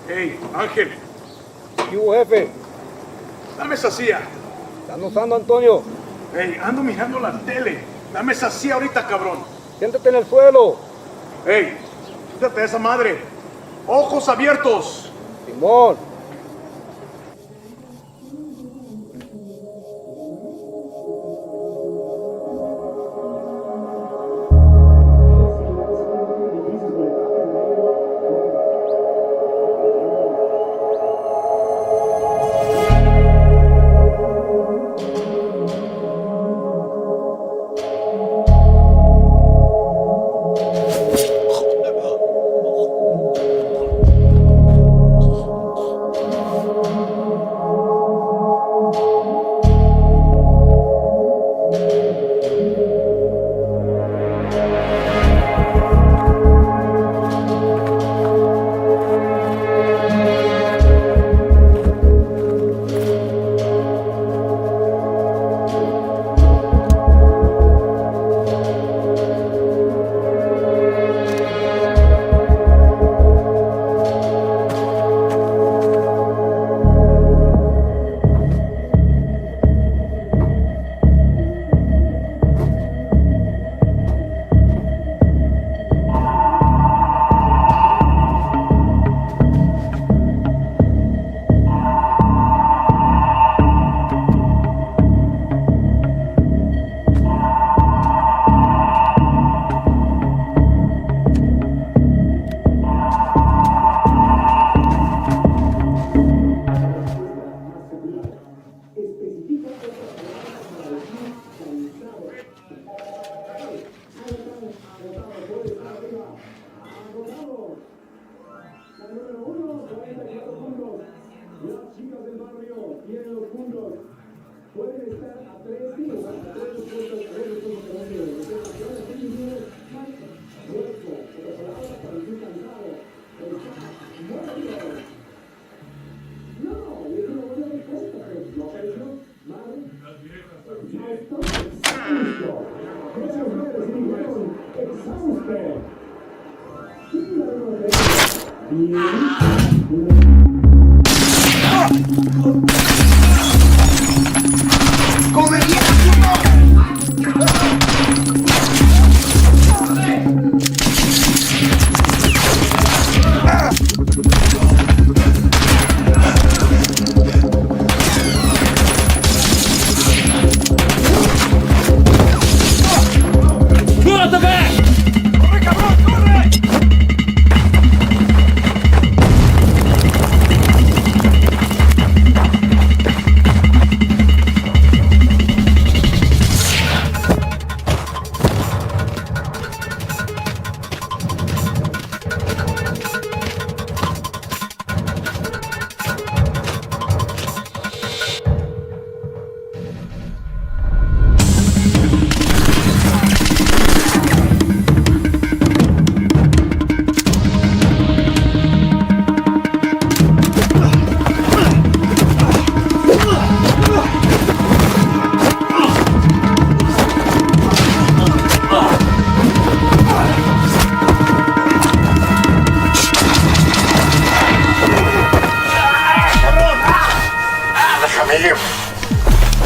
Hey, Ángel, ¿Qué hubo, jefe? dame esa silla. ¿Están usando, Antonio? Hey, ando mirando la tele. Dame esa silla ahorita, cabrón. Siéntate en el suelo. Hey, quítate esa madre. Ojos abiertos. Simón.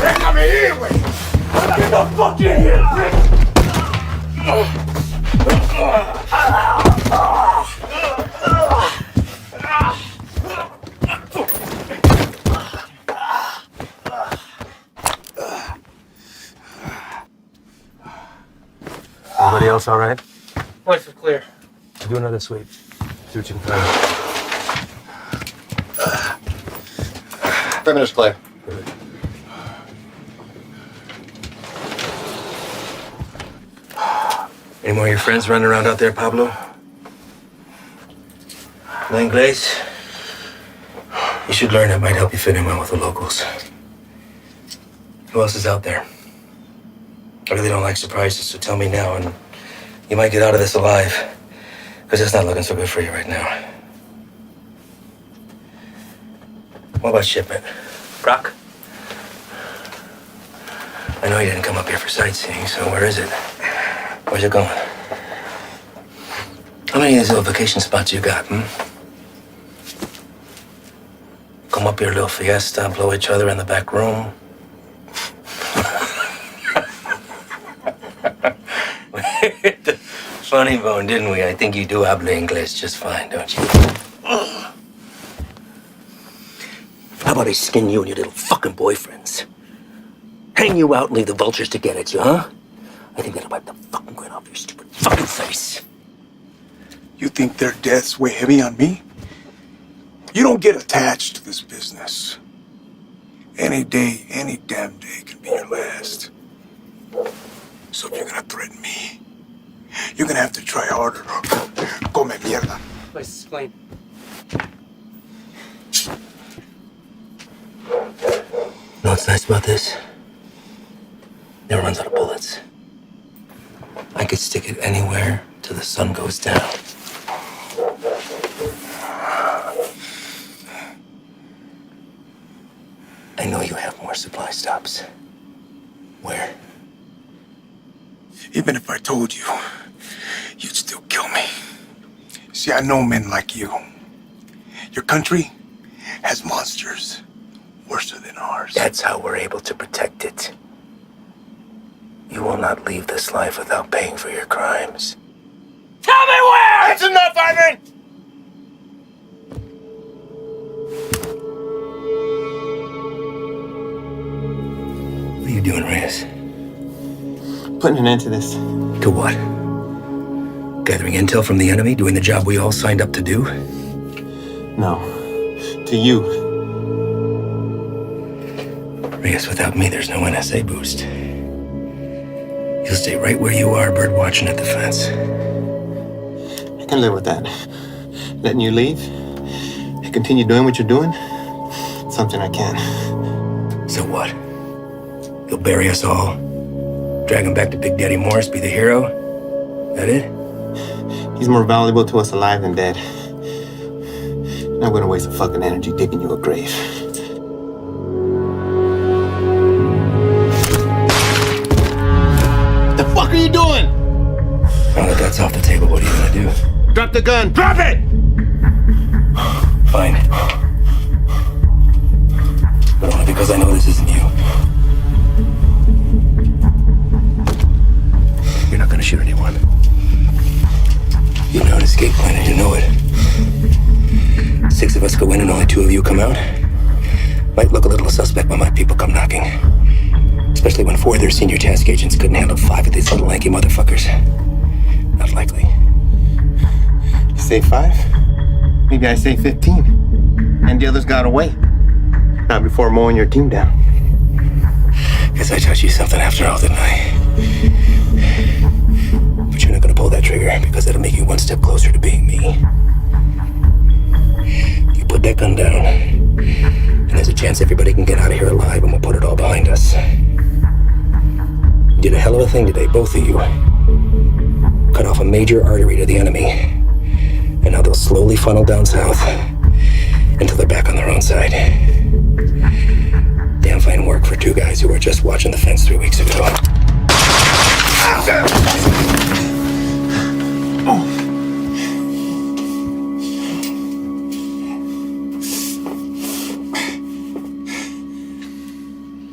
Déjame ir, güey. Get the fuck in here, bitch. Everybody else all right? Voice is clear. Do another sweep. See what you can find. 5 minutes, Clay. Any more of your friends running around out there, Pablo? Langlais? You should learn. It might help you fit in well with the locals. Who else is out there? I really don't like surprises, so tell me now, and you might get out of this alive. Because it's not looking so good for you right now. What about shipment? Brock? I know you didn't come up here for sightseeing, so where is it? Where's it going? How many of these little vacation spots you got, come up here, a little fiesta, blow each other in the back room. Funny bone, didn't we? I think you do habla English just fine, don't you? How about I skin you and your little fucking boyfriends? Hang you out and leave the vultures to get at you, huh? I think that'll wipe the fucking grin off your stupid fucking face. You think their deaths weigh heavy on me? You don't get attached to this business. Any day, any damn day can be your last. So if you're gonna threaten me, you're gonna have to try harder. Come mierda. Let's explain. You know what's nice about this? Never runs out of bullets. I could stick it anywhere till the sun goes down. I know you have more supply stops. Where? Even if I told you, you'd still kill me. See, I know men like you. Your country has monsters worse than ours. That's how we're able to protect it. You will not leave this life without paying for your crimes. Tell me where! That's enough, Ivan! What are you doing, Reyes? Putting an end to this. To what? Gathering intel from the enemy, doing the job we all signed up to do? No. To you. Reyes, without me, there's no NSA boost. You'll stay right where you are, bird watching at the fence. I can live with that. Letting you leave and continue doing what you're doing, something I can. So what? You'll bury us all? Drag him back to Big Daddy Morris, be the hero? That it? He's more valuable to us alive than dead. Not gonna waste a fucking energy digging you a grave. What the fuck are you doing? Now that that's off the table, what are you gonna do? Drop the gun. Drop it! Fine. But only because I know this isn't you. You're not gonna shoot anyone. You know an escape plan and you know it. 6 of us go in and only 2 of you come out. Might look a little suspect when my people come knocking. Especially when 4 of their senior task agents couldn't handle 5 of these little lanky motherfuckers. Not likely. You say 5? Maybe I say 15. And the others got away. Not before mowing your team down. Guess I taught you something after all, didn't I? But you're not gonna pull that trigger because that'll make you 1 step closer to being me. You put that gun down, and there's a chance everybody can get out of here alive and we'll put it all behind us. You did a hell of a thing today, both of you. Cut off a major artery to the enemy. And now they'll slowly funnel down south until they're back on their own side. Damn fine work for 2 guys who were just watching the fence 3 weeks ago.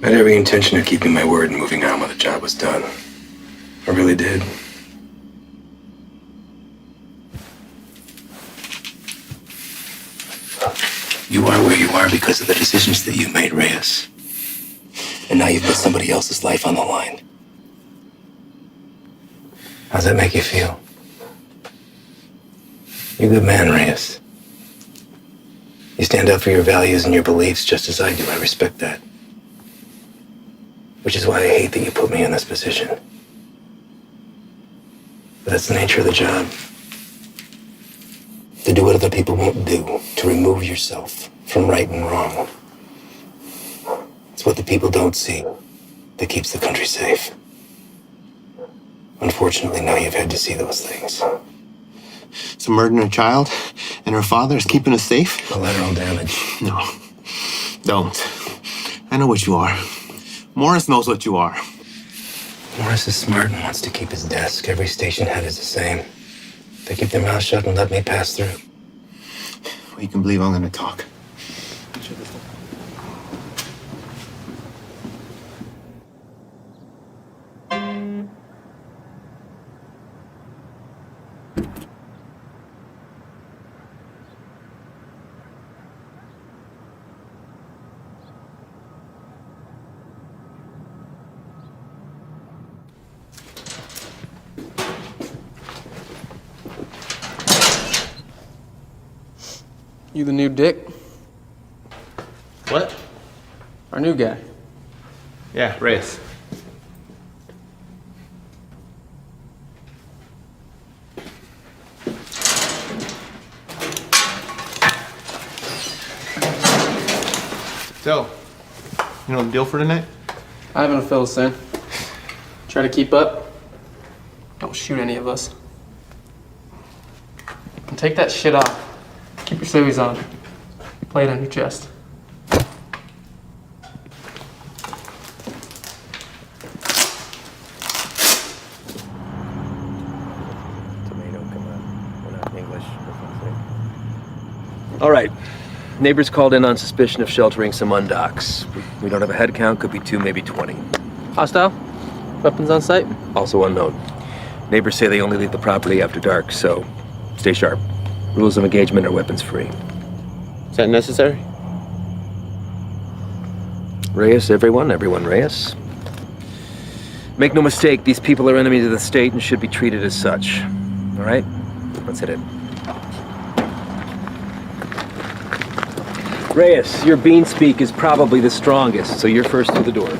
I had every intention of keeping my word and moving on when the job was done. I really did. You are where you are because of the decisions that you made, Reyes. And now you've put somebody else's life on the line. How's that make you feel? You're a good man, Reyes. You stand up for your values and your beliefs just as I do. I respect that. Which is why I hate that you put me in this position. But that's the nature of the job. To do what other people won't do, to remove yourself from right and wrong. It's what the people don't see that keeps the country safe. Unfortunately, now you've had to see those things. So murdering a child and her father is keeping us safe? Collateral damage. No. Don't. I know what you are. Morris knows what you are. Morris is smart and wants to keep his desk. Every station head is the same. They keep their mouths shut and let me pass through. Well, you can believe I'm gonna talk. Sure, You the new Dick? What? Our new guy. Yeah, Reyes. So, you know the deal for tonight? I haven't a fill, son. Try to keep up. Don't shoot any of us. And take that shit off. Keep your civvies on. Play it on your chest. Tomato, come on. We're not English. All right. Neighbors called in on suspicion of sheltering some undocks. We don't have a head count, could be 2, maybe 20. Hostile? Weapons on site? Also unknown. Neighbors say they only leave the property after dark, so stay sharp. Rules of engagement are weapons free. Is that necessary? Reyes, everyone Reyes. Make no mistake, these people are enemies of the state and should be treated as such. All right? Let's hit it. Reyes, your bean speak is probably the strongest, so you're first through the door.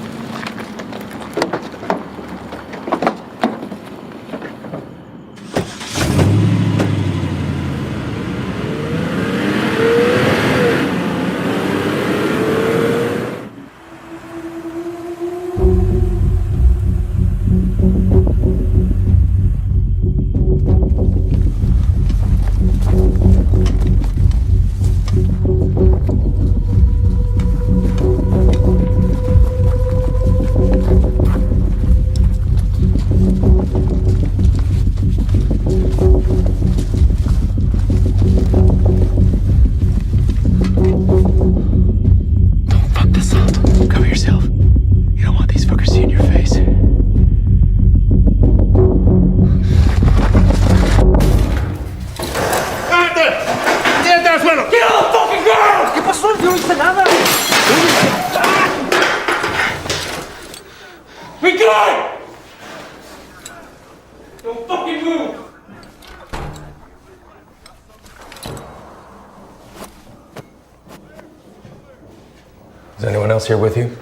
Is anyone else here with you?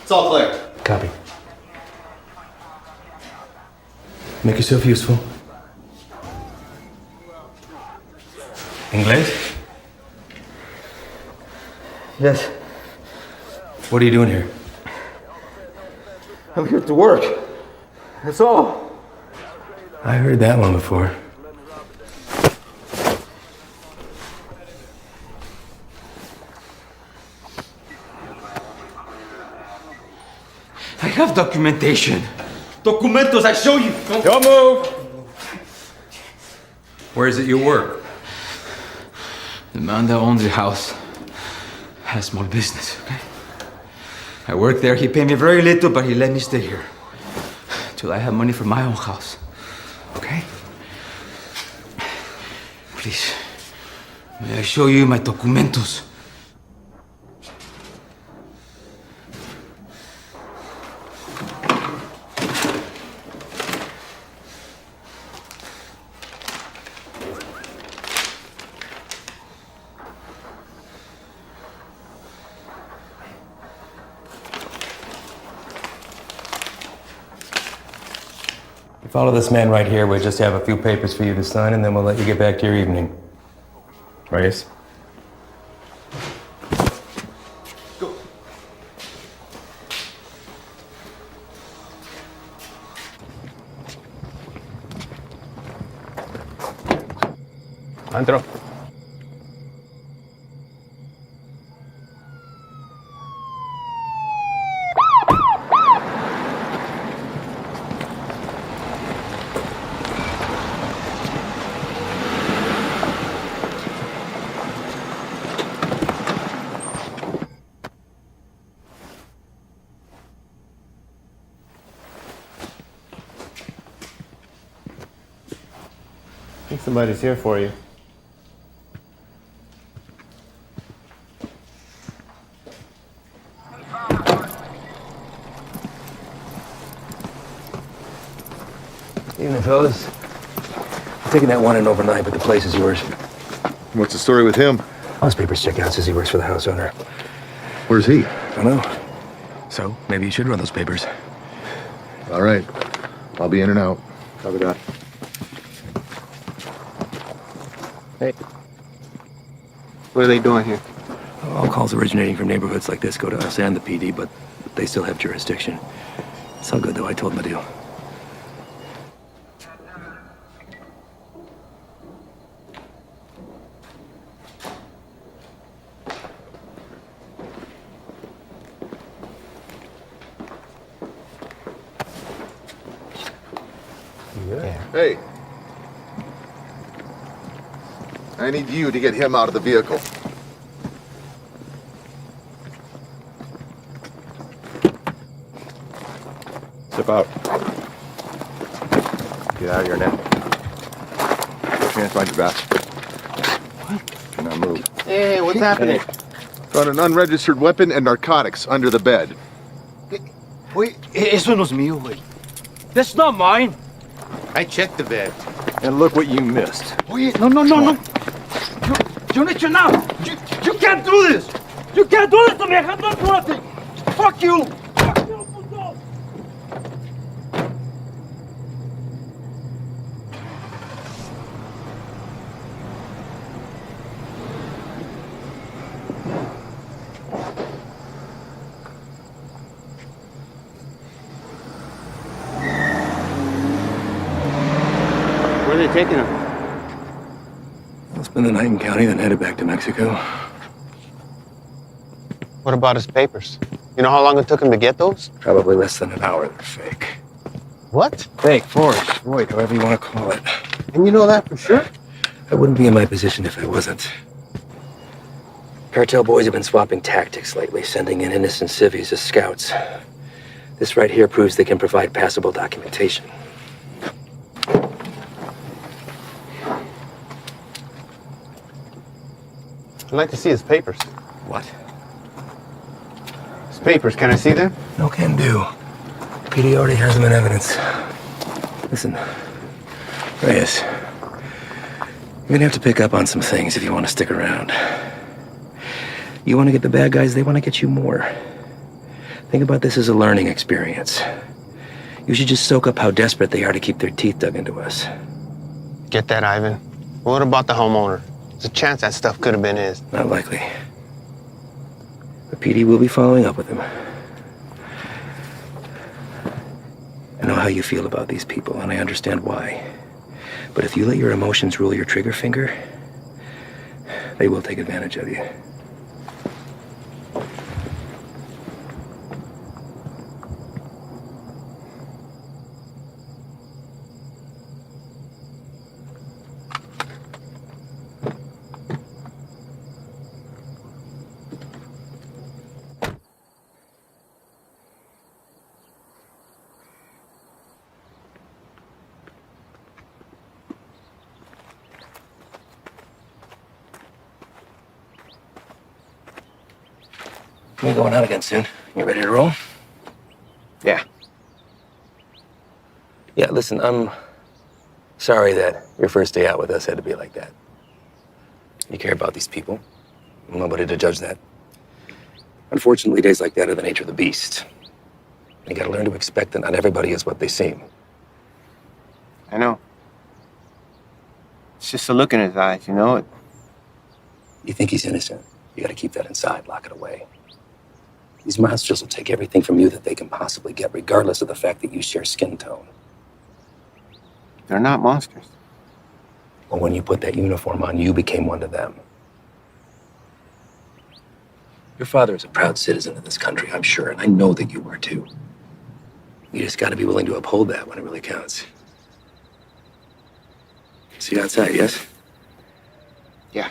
It's all clear. Copy. Make yourself useful. Inglés? Yes. What are you doing here? I'm here to work. That's all. I heard that one before. I have documentation. Documentos, I show you. Don't move! Where is it you work? The man that owns the house has a small business, okay? I work there, he paid me very little, but he let me stay here. Till I have money for my own house, okay? Please, may I show you my documentos? Follow this man right here. We'll just have a few papers for you to sign, and then we'll let you get back to your evening. Reyes? Go. Antro. I think somebody's here for you. Evening, fellas. I'm taking that one in overnight, but the place is yours. What's the story with him? All his papers check out. Says he works for the house owner. Where's he? I don't know. So maybe you should run those papers. All right. I'll be in and out. Copy that. Hey. What are they doing here? All calls originating from neighborhoods like this go to us and the PD, but they still have jurisdiction. It's all good, though. I told them the deal. Hey. I need you to get him out of the vehicle. Step out. Get out of here now. Put your hands behind your back. What? Do not move. Hey, what's happening? Found an unregistered weapon and narcotics under the bed. Wait, eso no es mío, güey. That's not mine. I checked the bed. And look what you missed. Wait, no. You need to know. You can't do this. You can't do this to me. I have done nothing. Fuck you. Fuck you, puto. Where are they taking him? I'll spend the night in county, then headed back to Mexico. What about his papers? You know how long it took him to get those? Probably less than an hour. They're fake. What? Fake, forged, void, however you want to call it. And you know that for sure? I wouldn't be in my position if I wasn't. Cartel boys have been swapping tactics lately, sending in innocent civvies as scouts. This right here proves they can provide passable documentation. I'd like to see his papers. What? His papers, can I see them? No can do. PD already has them in evidence. Listen, Reyes, you're gonna have to pick up on some things if you want to stick around. You want to get the bad guys, they want to get you more. Think about this as a learning experience. You should just soak up how desperate they are to keep their teeth dug into us. Get that, Ivan. What about the homeowner? There's a chance that stuff could have been his. Not likely. The PD will be following up with him. I know how you feel about these people, and I understand why. But if you let your emotions rule your trigger finger, they will take advantage of you. We're going out again soon. You ready to roll? Yeah. Yeah, listen, I'm sorry that your first day out with us had to be like that. You care about these people. I'm nobody to judge that. Unfortunately, days like that are the nature of the beast. You gotta learn to expect that not everybody is what they seem. I know. It's just a look in his eyes, you know? You think he's innocent. You gotta keep that inside, lock it away. These monsters will take everything from you that they can possibly get, regardless of the fact that you share skin tone. They're not monsters. Well, when you put that uniform on, you became one to them. Your father is a proud citizen of this country, I'm sure, and I know that you were too. You just gotta be willing to uphold that when it really counts. See you outside, yes? Yeah.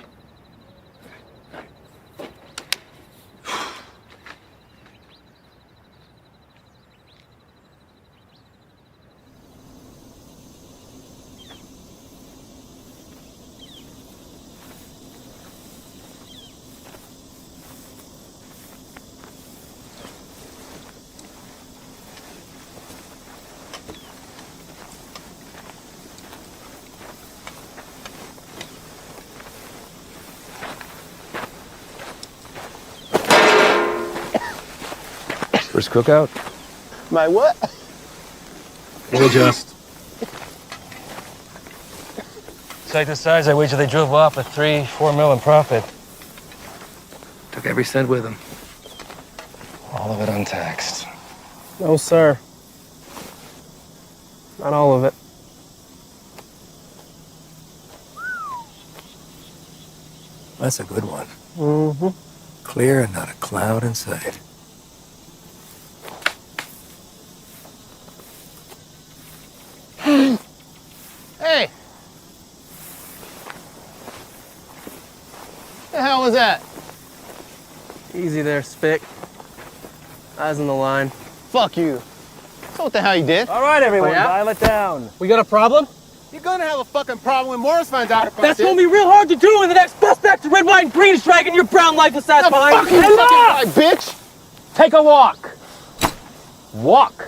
First cookout? My what? We'll adjust. Sight the size, I wager they drove off with 3-4 mil in profit. Took every cent with them. All of it untaxed. No, sir. Not all of it. That's a good one. Mm-hmm. Clear and not a cloud in sight. Hey! The hell was that? Easy there, Spick. Eyes on the line. Fuck you. So what the hell you did? All right, everyone, Oh, yeah? dial it down. We got a problem? You're gonna have a fucking problem when Morris finds out about That's this. gonna be real hard to do when the next bus back to red, white, and green is dragging your brown lifeless ass behind. Fuck you, fucking right, bitch! Take a walk. Walk.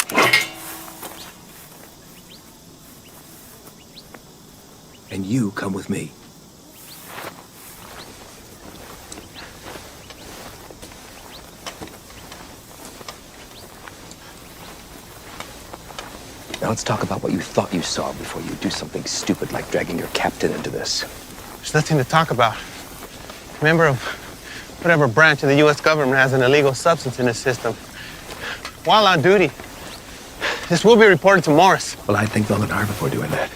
And you come with me. Now let's talk about what you thought you saw before you do something stupid like dragging your captain into this. There's nothing to talk about. Member of whatever branch of the U.S. government has an illegal substance in its system. While on duty, this will be reported to Morris. Well, I'd think long and hard before doing that.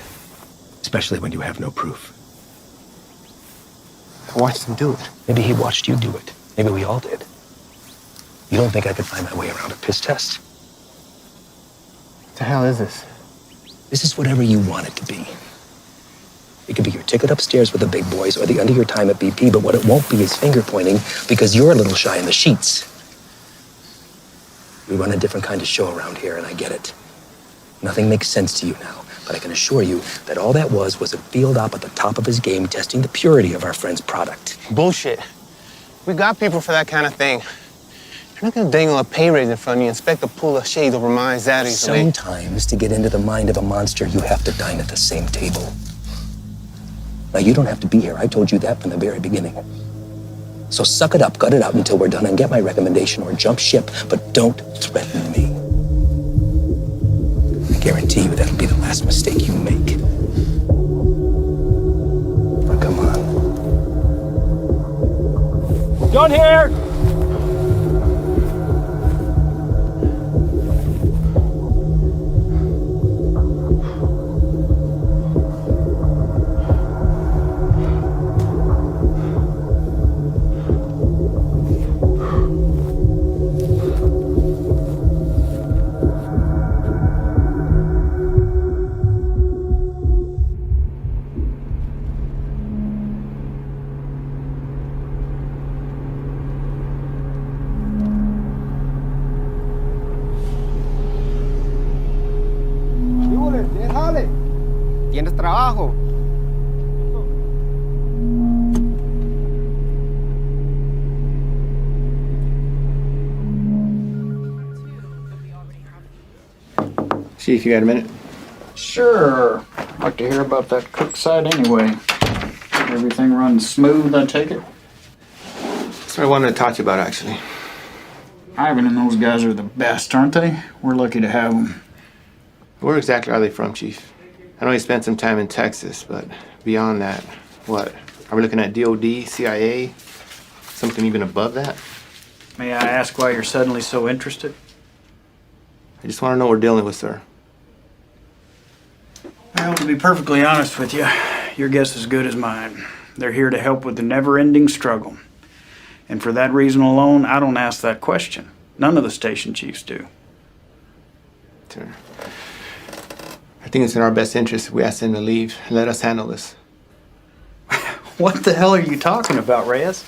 Especially when you have no proof. I watched him do it. Maybe he watched you do it. Maybe we all did. You don't think I could find my way around a piss test? What the hell is this? This is whatever you want it to be. It could be your ticket upstairs with the big boys or the end of your time at BP, but what it won't be is finger pointing because you're a little shy in the sheets. We run a different kind of show around here, and I get it. Nothing makes sense to you now, but I can assure you that all that was a field op at the top of his game testing the purity of our friend's product. Bullshit. We got people for that kind of thing. You're not gonna dangle a pay raise in front of you and expect to pull a shade over my eyes that easily. Sometimes, to get into the mind of a monster, you have to dine at the same table. Now, you don't have to be here. I told you that from the very beginning. So suck it up, gut it out until we're done, and get my recommendation or jump ship, but don't threaten me. I guarantee you that'll be the last mistake you make. Now, come on. John here! ¿Tienes trabajo? Chief, you got a minute? Sure. I'd like to hear about that cook site anyway. Everything runs smooth, I take it? That's what I wanted to talk to you about, actually. Ivan and those guys are the best, aren't they? We're lucky to have them. Where exactly are they from, Chief? I know you spent some time in Texas, but beyond that, what? Are we looking at DOD, CIA, something even above that? May I ask why you're suddenly so interested? I just want to know what we're dealing with, sir. Well, to be perfectly honest with you, your guess is as good as mine. They're here to help with the never-ending struggle. And for that reason alone, I don't ask that question. None of the station chiefs do. Sir, I think it's in our best interest if we ask them to leave and let us handle this. What the hell are you talking about, Reyes?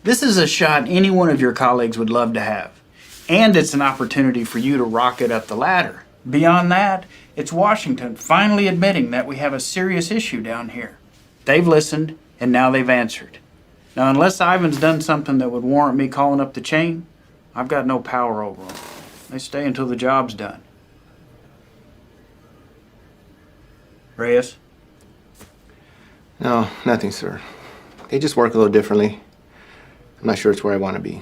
This is a shot any one of your colleagues would love to have. And it's an opportunity for you to rocket up the ladder. Beyond that, it's Washington finally admitting that we have a serious issue down here. They've listened, and now they've answered. Now, unless Ivan's done something that would warrant me calling up the chain, I've got no power over them. They stay until the job's done. Reyes? No, nothing, sir. They just work a little differently. I'm not sure it's where I want to be.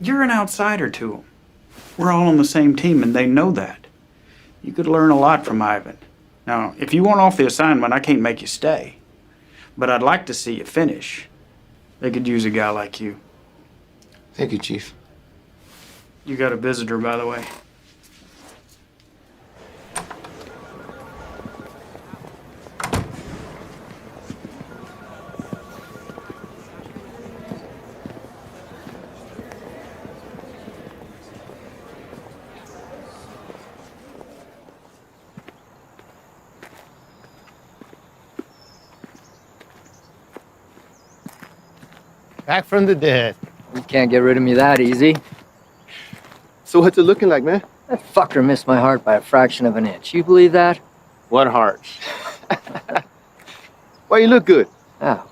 You're an outsider to them. We're all on the same team, and they know that. You could learn a lot from Ivan. Now, if you want off the assignment, I can't make you stay. But I'd like to see you finish. They could use a guy like you. Thank you, Chief. You got a visitor, by the way. Back from the dead. You can't get rid of me that easy. So what's it looking like, man? That fucker missed my heart by a fraction of an inch. You believe that? What heart? Why you look good? Oh.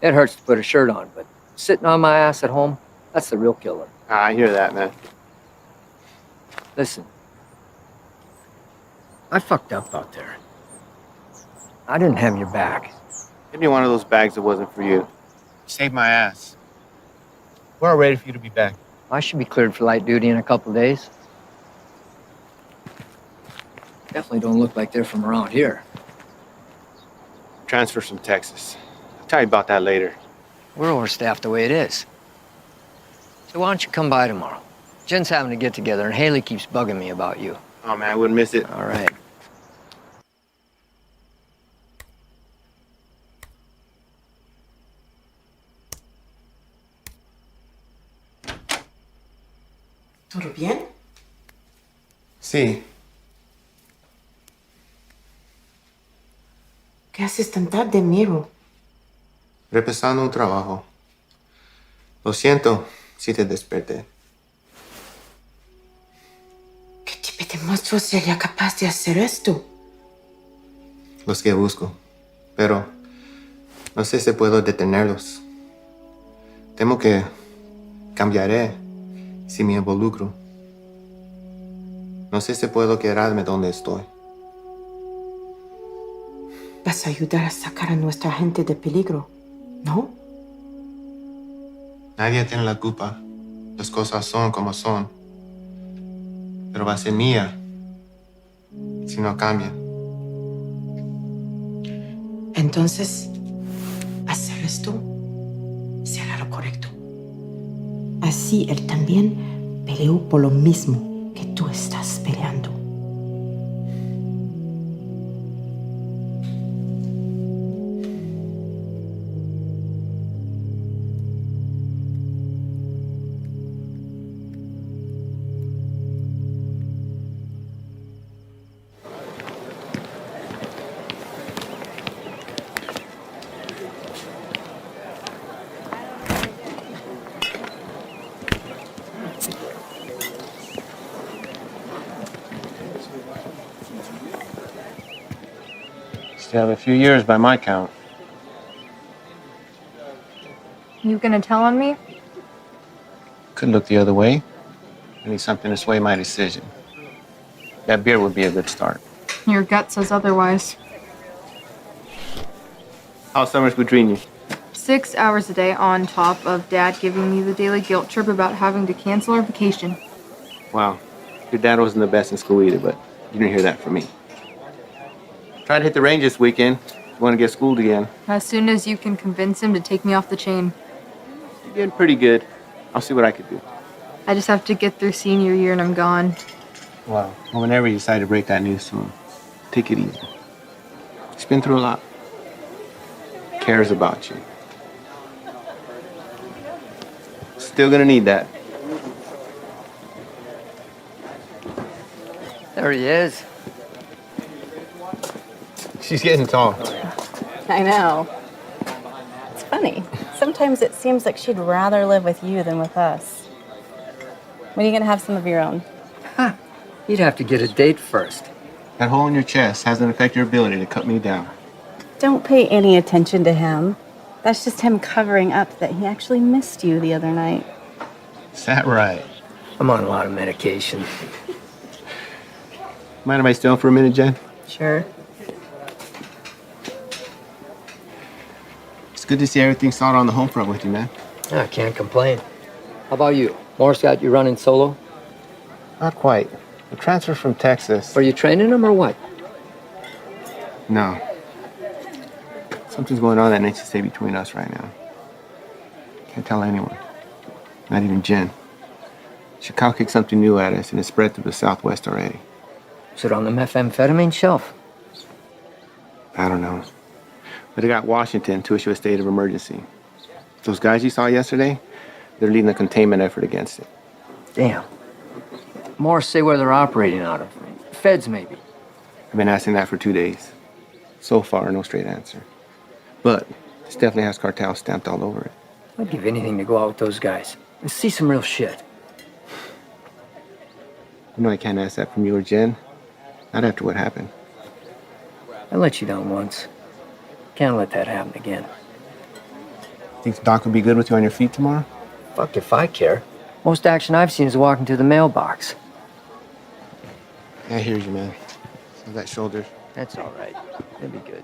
It hurts to put a shirt on, but sitting on my ass at home, that's the real killer. I hear that, man. Listen. I fucked up out there. I didn't have your back. Give me one of those bags that wasn't for you. Saved my ass. We're all ready for you to be back. I should be cleared for light duty in a couple days. Definitely don't look like they're from around here. Transfers from Texas. I'll tell you about that later. We're overstaffed the way it is. So why don't you come by tomorrow? Jen's having a get-together, and Haley keeps bugging me about you. Oh, man, I wouldn't miss it. All right. ¿Todo bien? Sí. ¿Qué haces tan tarde, Miro? Repasando un trabajo. Lo siento si te desperté. ¿Qué tipo de monstruo sería capaz de hacer esto? Los que busco. Pero no sé si puedo detenerlos. Temo que cambiaré si me involucro. No sé si puedo quedarme donde estoy. Vas a ayudar a sacar a nuestra gente de peligro, ¿no? Nadie tiene la culpa. Las cosas son como son. Pero va a ser mía si no cambian. Entonces, hacer esto será lo correcto. Así él también peleó por lo mismo que tú estás peleando. Still have a few years by my count. You gonna tell on me? Could look the other way. I need something to sway my decision. That beer would be a good start. Your gut says otherwise. How's summers between you? 6 hours a day on top of Dad giving me the daily guilt trip about having to cancel our vacation. Wow. Your dad wasn't the best in school either, but you didn't hear that from me. Try to hit the range this weekend. You want to get schooled again. As soon as you can convince him to take me off the chain. You're getting pretty good. I'll see what I could do. I just have to get through senior year and I'm gone. Well, whenever you decide to break that news to him, take it easy. He's been through a lot. Cares about you. Still gonna need that. There he is. She's getting tall. I know. It's funny. Sometimes it seems like she'd rather live with you than with us. When are you gonna have some of your own? Huh. You'd have to get a date first. That hole in your chest hasn't affected your ability to cut me down. Don't pay any attention to him. That's just him covering up that he actually missed you the other night. Is that right? I'm on a lot of medication. Mind if I stay on for a minute, Jen? Sure. It's good to see everything solid on the home front with you, man. I can't complain. How about you? Morris got you running solo? Not quite. The transfer from Texas. Are you training them or what? No. Something's going on that needs to stay between us right now. Can't tell anyone. Not even Jen. Chicago kicked something new at us and it's spread through the Southwest already. Is it on the methamphetamine shelf? I don't know. But it got Washington to issue a state of emergency. Those guys you saw yesterday, they're leading a containment effort against it. Damn. Morris, say where they're operating out of. Feds, maybe. I've been asking that for 2 days. So far, no straight answer. But this definitely has cartel stamped all over it. I'd give anything to go out with those guys and see some real shit. You know I can't ask that from you or Jen. Not after what happened. I let you down once. Can't let that happen again. Think Doc would be good with you on your feet tomorrow? Fuck if I care. Most action I've seen is walking to the mailbox. I hear you, man. So that shoulder. That's all right. It'll be good.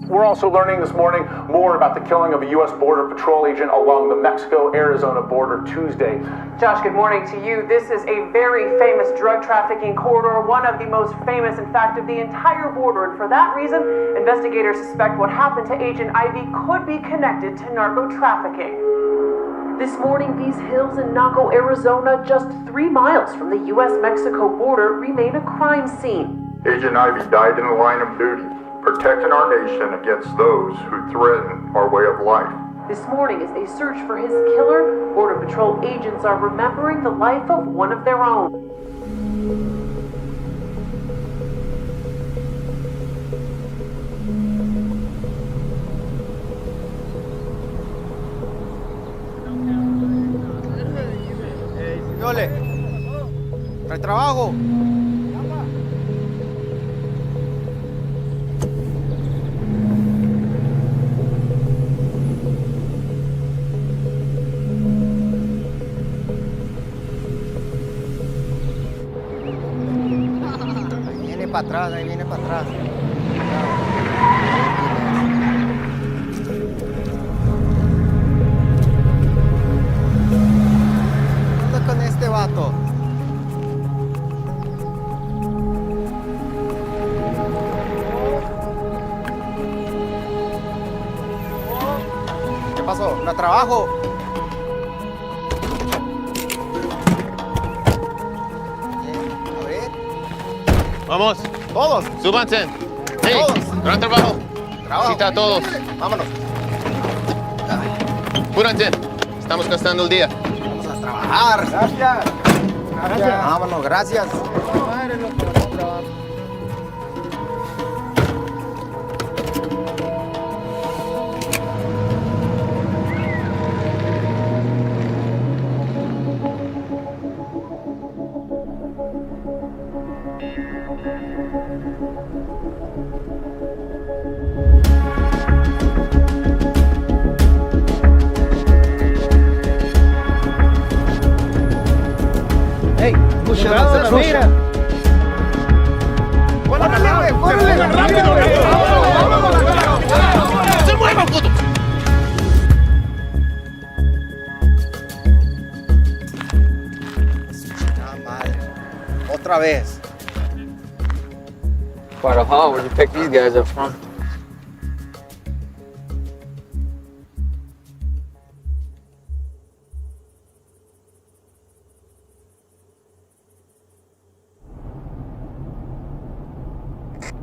We're also learning this morning more about the killing of a U.S. Border Patrol agent along the Mexico-Arizona border Tuesday. Josh, good morning to you. This is a very famous drug trafficking corridor, one of the most famous, in fact, of the entire border. And for that reason, investigators suspect what happened to Agent Ivy could be connected to narco trafficking. This morning, these hills in Naco, Arizona, just 3 miles from the U.S.-Mexico border, remain a crime scene. Agent Ivy died in the line of duty, protecting our nation against those who threaten our way of life. This morning, as they search for his killer, Border Patrol agents are remembering the life of one of their own. Yole, ¿trae trabajo? Ahí viene para atrás. ¿Qué onda con este vato? ¿Qué pasó? ¿No trabajo? Vamos. Todos. Súbanse. Hey, Todos. gran trabajo. Trabajo. Cita a todos. Vámonos. Apúrense. Estamos gastando el día. Vamos a trabajar. Gracias. Gracias. Vámonos, gracias. Hey, cuidado, mira. ¡Córrele, güey! ¡Córrele! ¡Rápido, güey! ¡Se mueva, puto! Madre. Otra vez. Quite a haul. Where'd you pick these guys up from?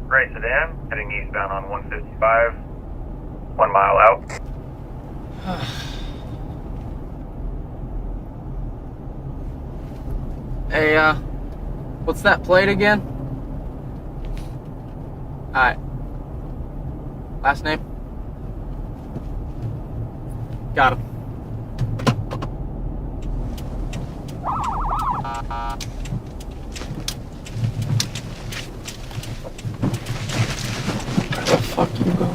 Gray sedan, heading eastbound on 155, 1 mile out. Hey, what's that plate again? Alright. Last name? Got him. Where the fuck you go?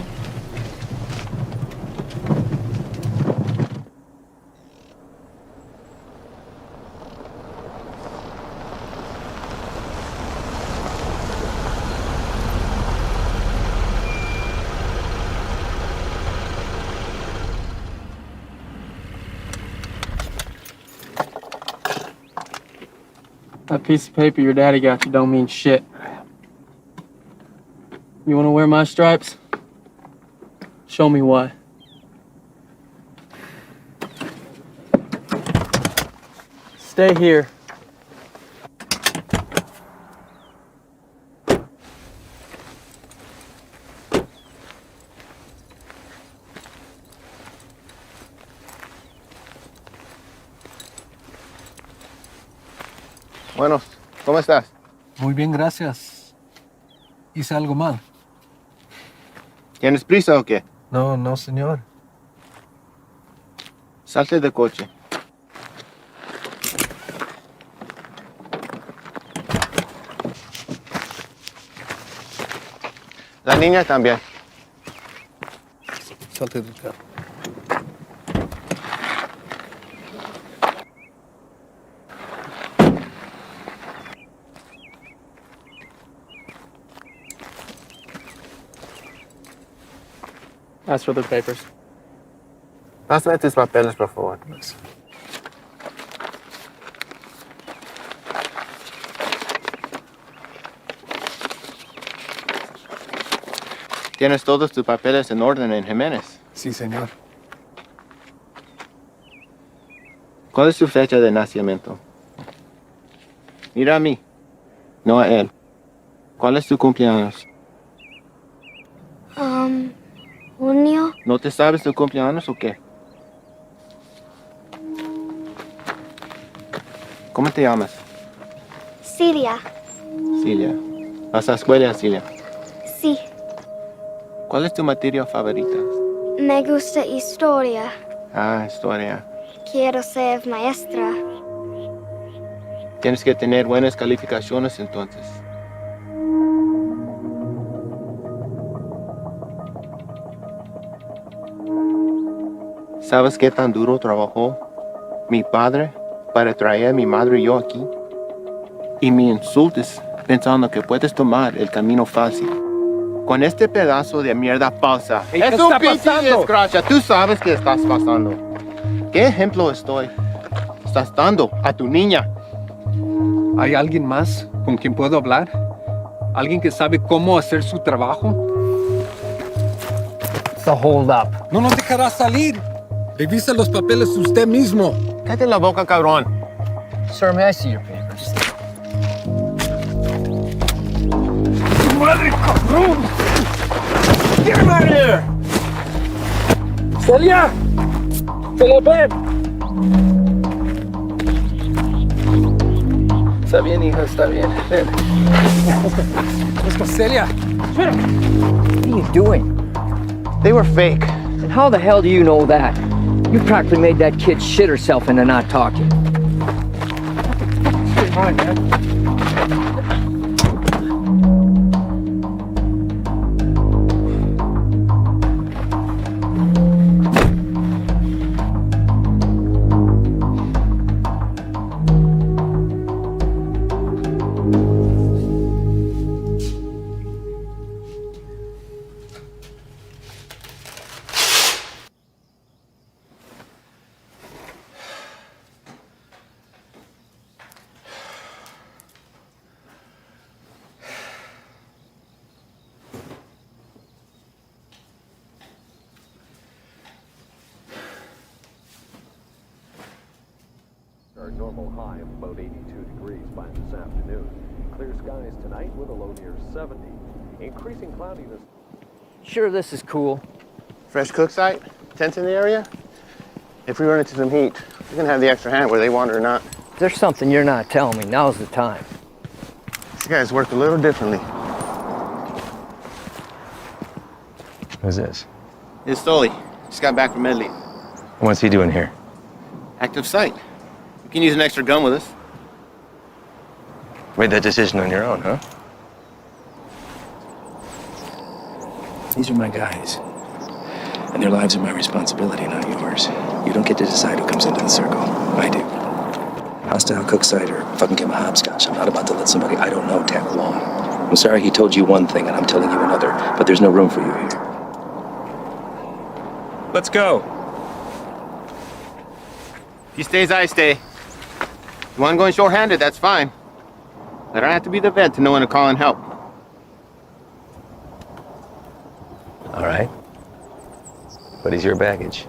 That piece of paper your daddy got you don't mean shit. You wanna wear my stripes? Show me why. Stay here. Bueno, ¿cómo estás? Muy bien, gracias. ¿Hice algo mal? ¿Tienes prisa o qué? No, no, señor. Salte del coche. La niña también. Salte del carro. Ask for the papers. Pásame tus papeles, por favor. ¿Tienes todos tus papeles en orden en Jiménez? Sí, señor. ¿Cuál es su fecha de nacimiento? Mira a mí, no a él. ¿Cuál es tu cumpleaños? Junio. ¿No te sabes tu cumpleaños o qué? ¿Cómo te llamas? Cilia. Cilia. ¿Vas a la escuela, Cilia? Sí. ¿Cuál es tu materia favorita? Me gusta historia. Ah, historia. Quiero ser maestra. Tienes que tener buenas calificaciones entonces. ¿Sabes qué tan duro trabajó mi padre para traer a mi madre y yo aquí? Y me insultes pensando que puedes tomar el camino fácil. Con este pedazo de mierda falsa. Hey, es ¿qué un está pinche pasando? desgracia. Tú sabes qué estás pasando. ¿Qué ejemplo estás dando a tu niña? ¿Hay alguien más con quien puedo hablar? ¿Alguien que sabe cómo hacer su trabajo? It's a hold up. No nos dejará salir. Revisa los papeles usted mismo. Cállate la boca, cabrón. Sir, may I see your papers? ¡Madre, cabrón! Get him out of here! ¡Celia! ¡Celia, ven! Está bien, hija, está bien. Ven. Let's go, Celia. What are you doing? They were fake. And how the hell do you know that? You practically made that kid shit herself into not talking. Fine, man. Our normal high of about 82 degrees by this afternoon. Clear skies tonight with a low near 70. Increasing cloudiness. Sure, this is cool. Fresh cook site? Tents in the area? If we run into some heat, we're gonna have the extra hand whether they want it or not. If there's something you're not telling me, now's the time. These guys work a little differently. Who's this? It's Stoli. Just got back from Medley. What's he doing here? Active site. You can use an extra gun with us. Made that decision on your own, huh? These are my guys. And their lives are my responsibility, not yours. You don't get to decide who comes into the circle. I do. Hostile cook site or fucking give him a hopscotch. I'm not about to let somebody I don't know tag along. I'm sorry he told you one thing and I'm telling you another, but there's no room for you here. Let's go. He stays, I stay. You want going short-handed, that's fine. I don't have to be the vet to know when to call and help. All right. What is your baggage?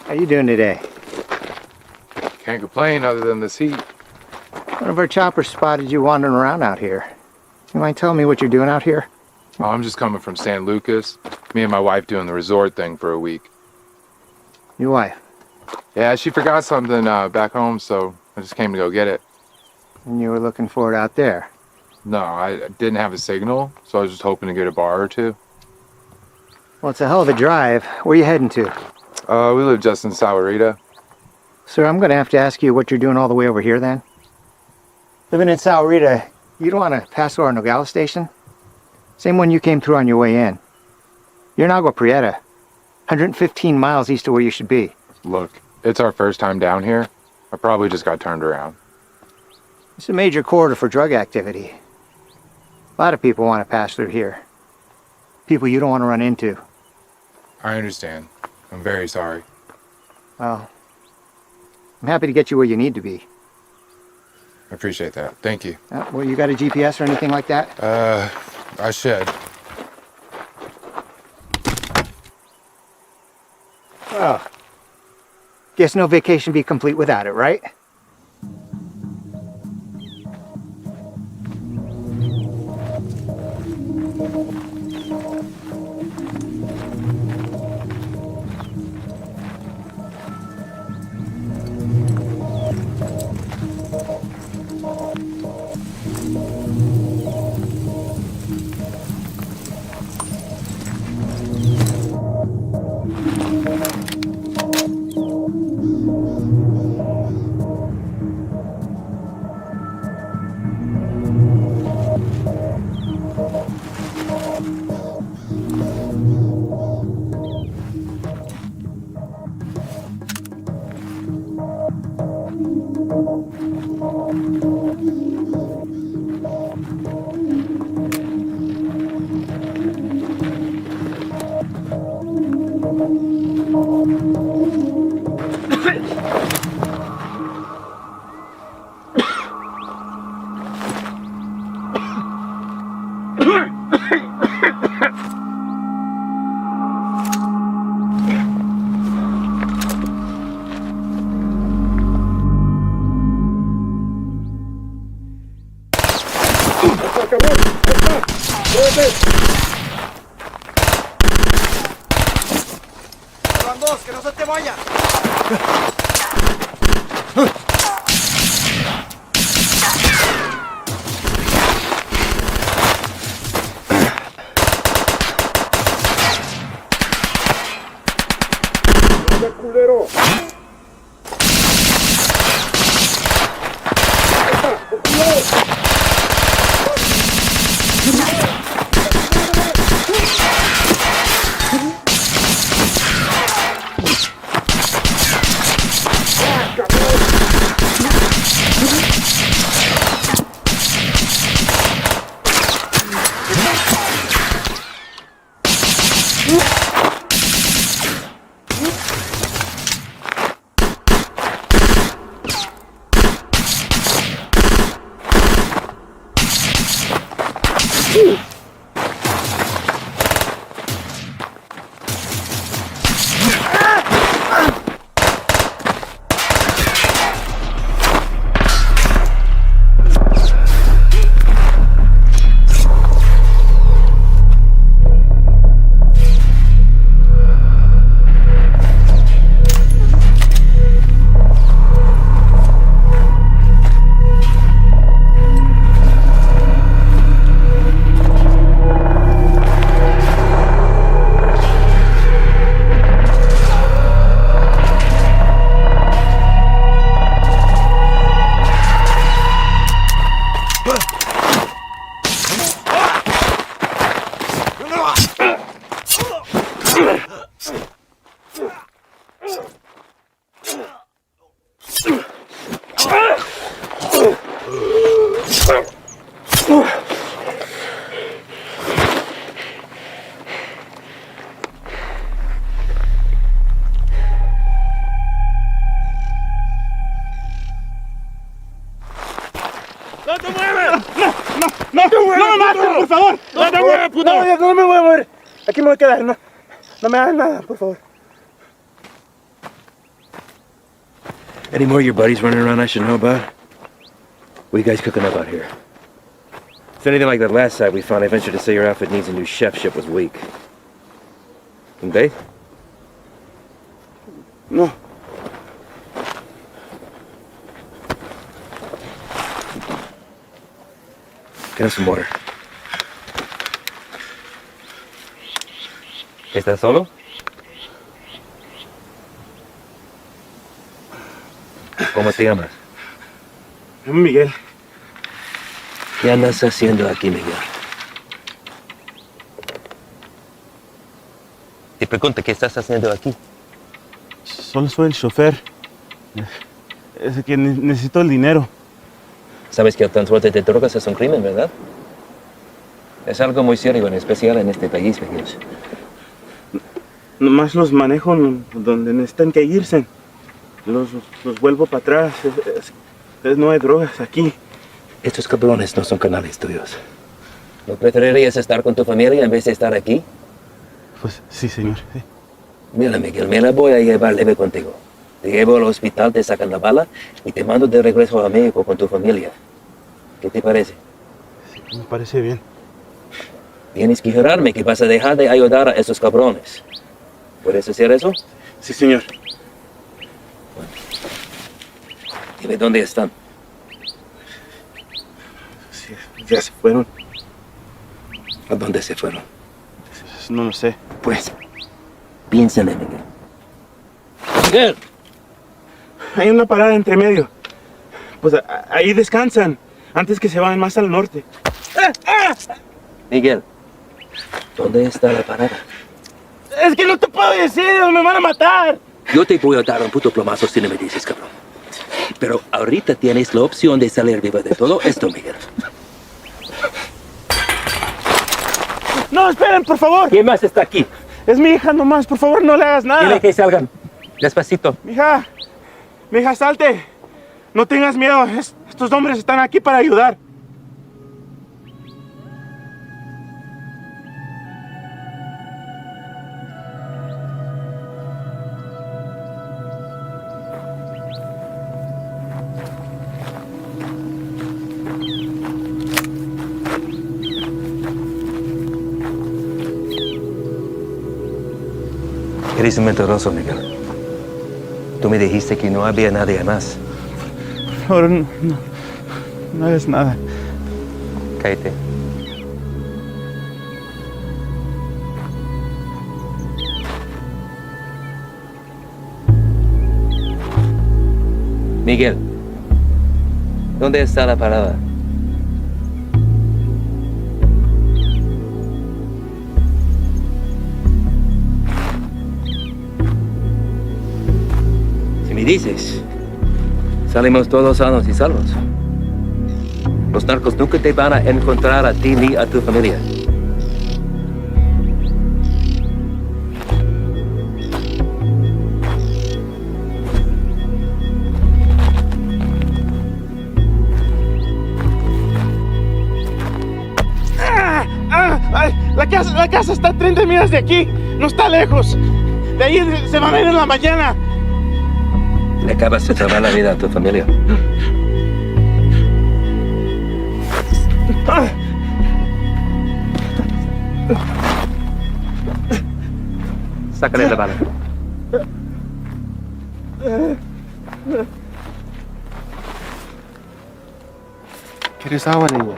How you doing today? Can't complain other than this heat. One of our choppers spotted you wandering around out here. You mind telling me what you're doing out here? Oh, I'm just coming from San Lucas. Me and my wife doing the resort thing for a week. Your wife? Yeah, she forgot something back home, so I just came to go get it. And you were looking for it out there? No, I didn't have a signal, so I was just hoping to get a bar or two. Well, it's a hell of a drive. Where are you heading to? We live just in Sahuarita. Sir, I'm going to have to ask you what you're doing all the way over here then. Living in Sahuarita, you don't want to pass through our Nogales station? Same one you came through on your way in. You're in Agua Prieta, 115 miles east of where you should be. Look, it's our first time down here. I probably just got turned around. It's a major corridor for drug activity. A lot of people want to pass through here. People you don't want to run into. I understand. I'm very sorry. Well, I'm happy to get you where you need to be. I appreciate that. Thank you. Well, you got a GPS or anything like that? I should. Well, guess no vacation be complete without it, right? Van dos, que no se te vaya. culero! por favor. No te muevas, puto. No me voy a mover. Aquí me voy a quedar. No me hagan nada, por favor. Any more of your buddies running around I should know about? What are you guys cooking up out here? If anything like that last site we found, I venture to say your outfit needs a new chefship was weak. And they? No. Get us some water. ¿Estás solo? ¿Cómo te llamas? Miguel. ¿Qué andas haciendo aquí, Miguel? Te pregunto, ¿qué estás haciendo aquí? Solo soy el chofer. Es que necesito el dinero. Sabes que el transporte de drogas es un crimen, ¿verdad? Es algo muy serio, en especial en este país, Miguel. Nomás los manejo donde necesitan que irse. Los vuelvo para atrás. No hay drogas aquí. Estos cabrones no son canales tuyos. ¿No preferirías estar con tu familia en vez de estar aquí? Pues sí, señor. Sí. Mira, Miguel, me la voy a llevar leve contigo. Te llevo al hospital, te sacan la bala y te mando de regreso a México con tu familia. ¿Qué te parece? Sí, me parece bien. Tienes que jurarme que vas a dejar de ayudar a esos cabrones. ¿Puedes hacer eso? Sí, señor. Bueno. Dime dónde están. Sí, ya se fueron. ¿A dónde se fueron? No lo sé. Pues, piénsale, Miguel. ¡Miguel! Hay una parada entre medio. Pues ahí descansan, antes que se vayan más al norte. Miguel, ¿dónde está la parada? Es que no te puedo decir, me van a matar. Yo te voy a dar un puto plomazo si no me dices, cabrón. Pero ahorita tienes la opción de salir vivo de todo esto, Miguel. No, esperen, por favor. ¿Quién más está aquí? Es mi hija nomás, por favor, no le hagas nada. Dile que salgan. Despacito. Mija, salte. No tengas miedo, estos hombres están aquí para ayudar. Eres un mentiroso, Miguel. Tú me dijiste que no había nadie más. Por favor, no hagas nada. Cállate. Miguel, ¿dónde está la parada? Si me dices, salimos todos sanos y salvos. Los narcos nunca te van a encontrar a ti ni a tu familia. La casa está a 30 millas de aquí, no está lejos. De ahí se van a ir en la mañana. Le acabas de salvar la vida a tu familia. Sácale la bala. ¿Quieres agua, niña?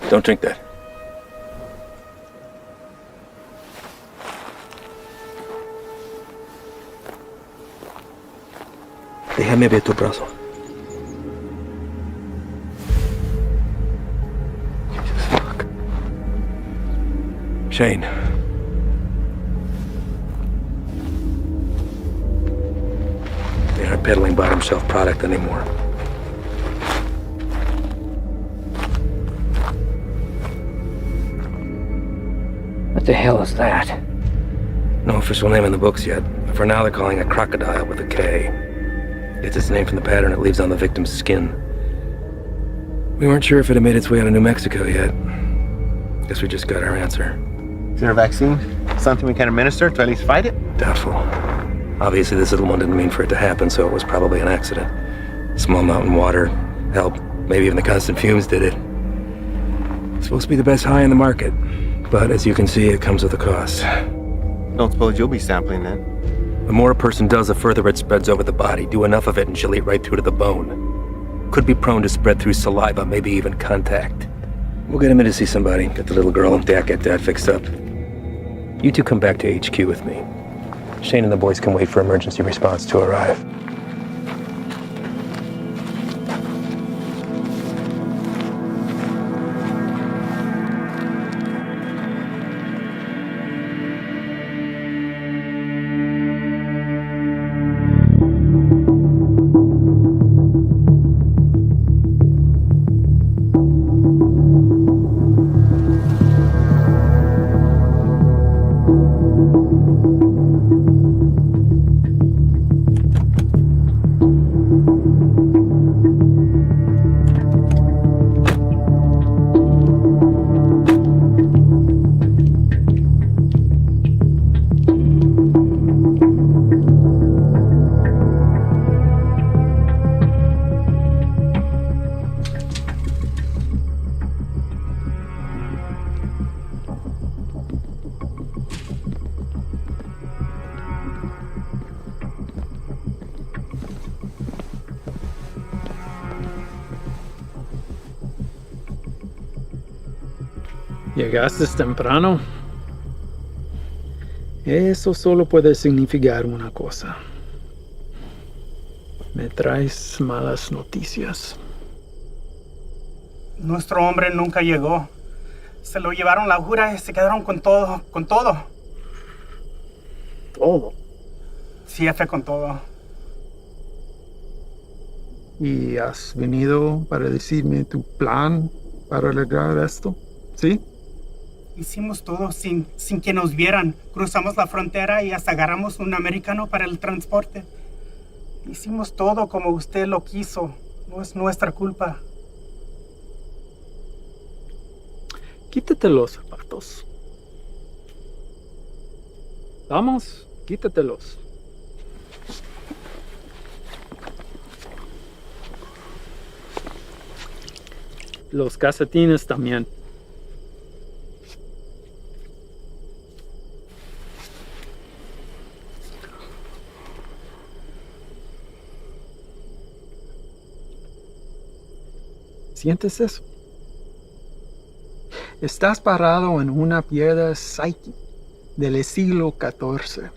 Don't drink that. Déjame ver tu brazo. Fuck. Shane. They aren't peddling bottom shelf product anymore. What the hell is that? No official name in the books yet. For now, they're calling it crocodile with a K. It's its name from the pattern it leaves on the victim's skin. We weren't sure if it had made its way out of New Mexico yet. Guess we just got our answer. Is there a vaccine? Something we can administer to at least fight it? Doubtful. Obviously, this little one didn't mean for it to happen, so it was probably an accident. Small mountain water, hell, maybe even the constant fumes did it. It's supposed to be the best high in the market, but as you can see, it comes with a cost. Don't suppose you'll be sampling then? The more a person does, the further it spreads over the body. Do enough of it and she'll eat right through to the bone. Could be prone to spread through saliva, maybe even contact. We'll get him in to see somebody. Get the little girl and Dak get that fixed up. You two come back to HQ with me. Shane and the boys can wait for emergency response to arrive. Llegaste temprano. Eso solo puede significar una cosa. Me traes malas noticias. Nuestro hombre nunca llegó. Se lo llevaron la jura y se quedaron con todo, con todo. ¿Todo? Sí, jefe, con todo. ¿Y has venido para decirme tu plan para arreglar esto? ¿Sí? Hicimos todo sin que nos vieran. Cruzamos la frontera y hasta agarramos un americano para el transporte. Hicimos todo como usted lo quiso. No es nuestra culpa. Quítate los zapatos. Vamos, quítatelos. Los calcetines también. ¿Sientes eso? Estás parado en una piedra Psyche del siglo XIV.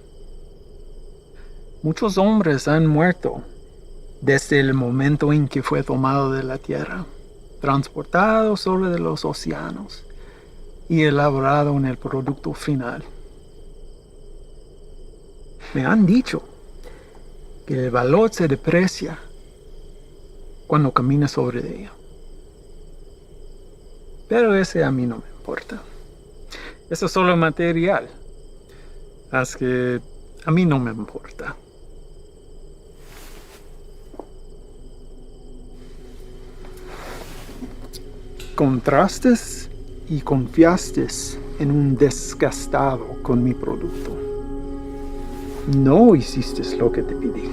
Muchos hombres han muerto desde el momento en que fue tomado de la tierra, transportado sobre los océanos y elaborado en el producto final. Me han dicho que el valor se deprecia cuando caminas sobre ella. Pero ese a mí no me importa. Eso es solo material. Así que a mí no me importa. Contrastes y confiaste en un desgastado con mi producto. No hiciste lo que te pedí.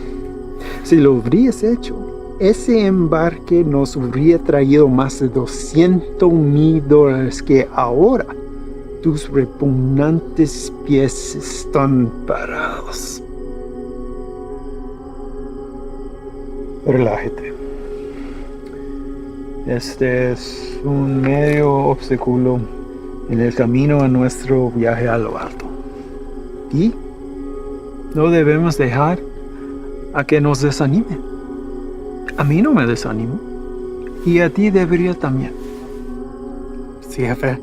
Si lo hubieras hecho, ese embarque nos hubiera traído más de $200,000 que ahora tus repugnantes pies están parados. Relájate. Este es un medio obstáculo en el camino a nuestro viaje a lo alto. Y no debemos dejar a que nos desanime. A mí no me desanimo. Y a ti debería también. Sí, jefe.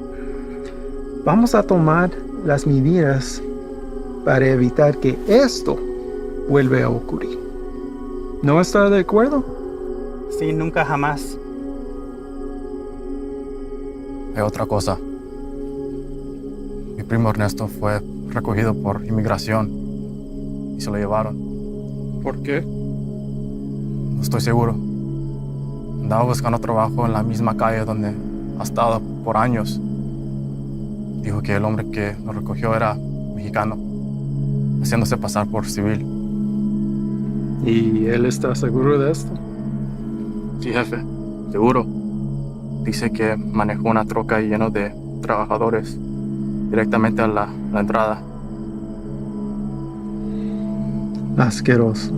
Vamos a tomar las medidas para evitar que esto vuelva a ocurrir. ¿No estás de acuerdo? Sí, nunca jamás. Hay otra cosa. Mi primo Ernesto fue recogido por inmigración y se lo llevaron. ¿Por qué? No estoy seguro. Andaba buscando trabajo en la misma calle donde ha estado por años. Dijo que el hombre que lo recogió era mexicano, haciéndose pasar por civil. ¿Y él está seguro de esto? Sí, jefe, seguro. Dice que manejó una troca llena de trabajadores directamente a la entrada. Asqueroso.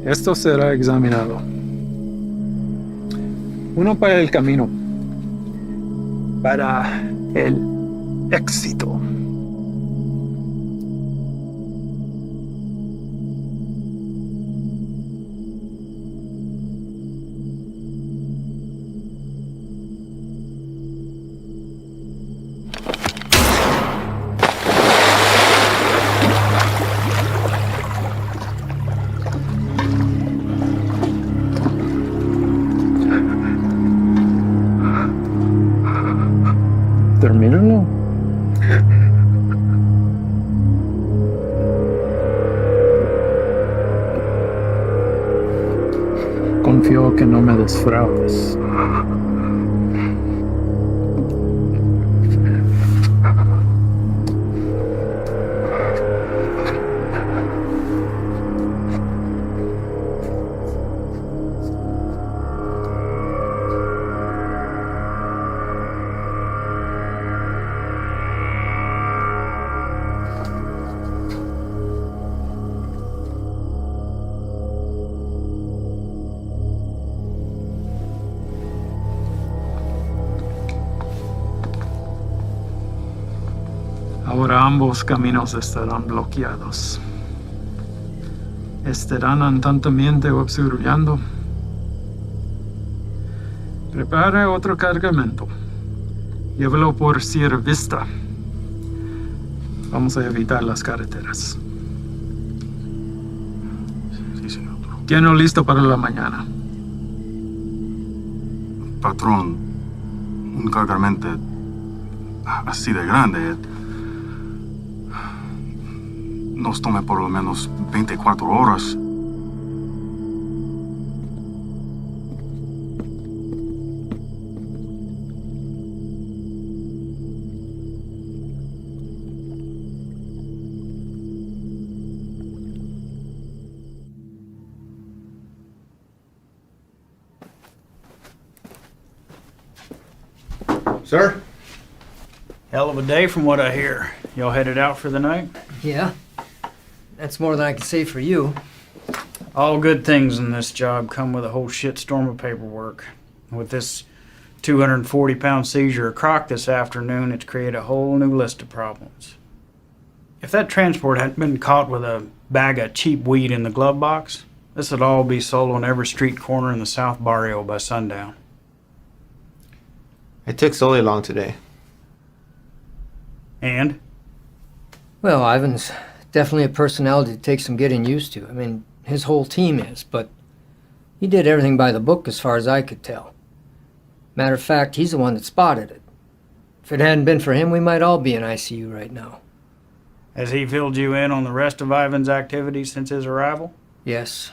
Esto será examinado. Uno para el camino. Para el éxito. Termínalo. Confío que no me defraudes. Ahora ambos caminos estarán bloqueados. Estarán andantamente obstruyendo. Prepara otro cargamento. Llévalo por Sierra Vista. Vamos a evitar las carreteras. Sí, señor. Tiene listo para la mañana. Patrón, un cargamento así de grande nos toma por lo menos 24 horas. Sir? Hell of a day from what I hear. Y'all headed out for the night? Yeah. That's more than I can say for you. All good things in this job come with a whole shitstorm of paperwork. With this 240-pound seizure of croc this afternoon, it's created a whole new list of problems. If that transport hadn't been caught with a bag of cheap weed in the glove box, this would all be sold on every street corner in the South Barrio by sundown. It took Sully long today. And? Well, Ivan's definitely a personality that takes some getting used to. I mean, his whole team is, but he did everything by the book as far as I could tell. Matter of fact, he's the one that spotted it. If it hadn't been for him, we might all be in ICU right now. Has he filled you in on the rest of Ivan's activities since his arrival? Yes,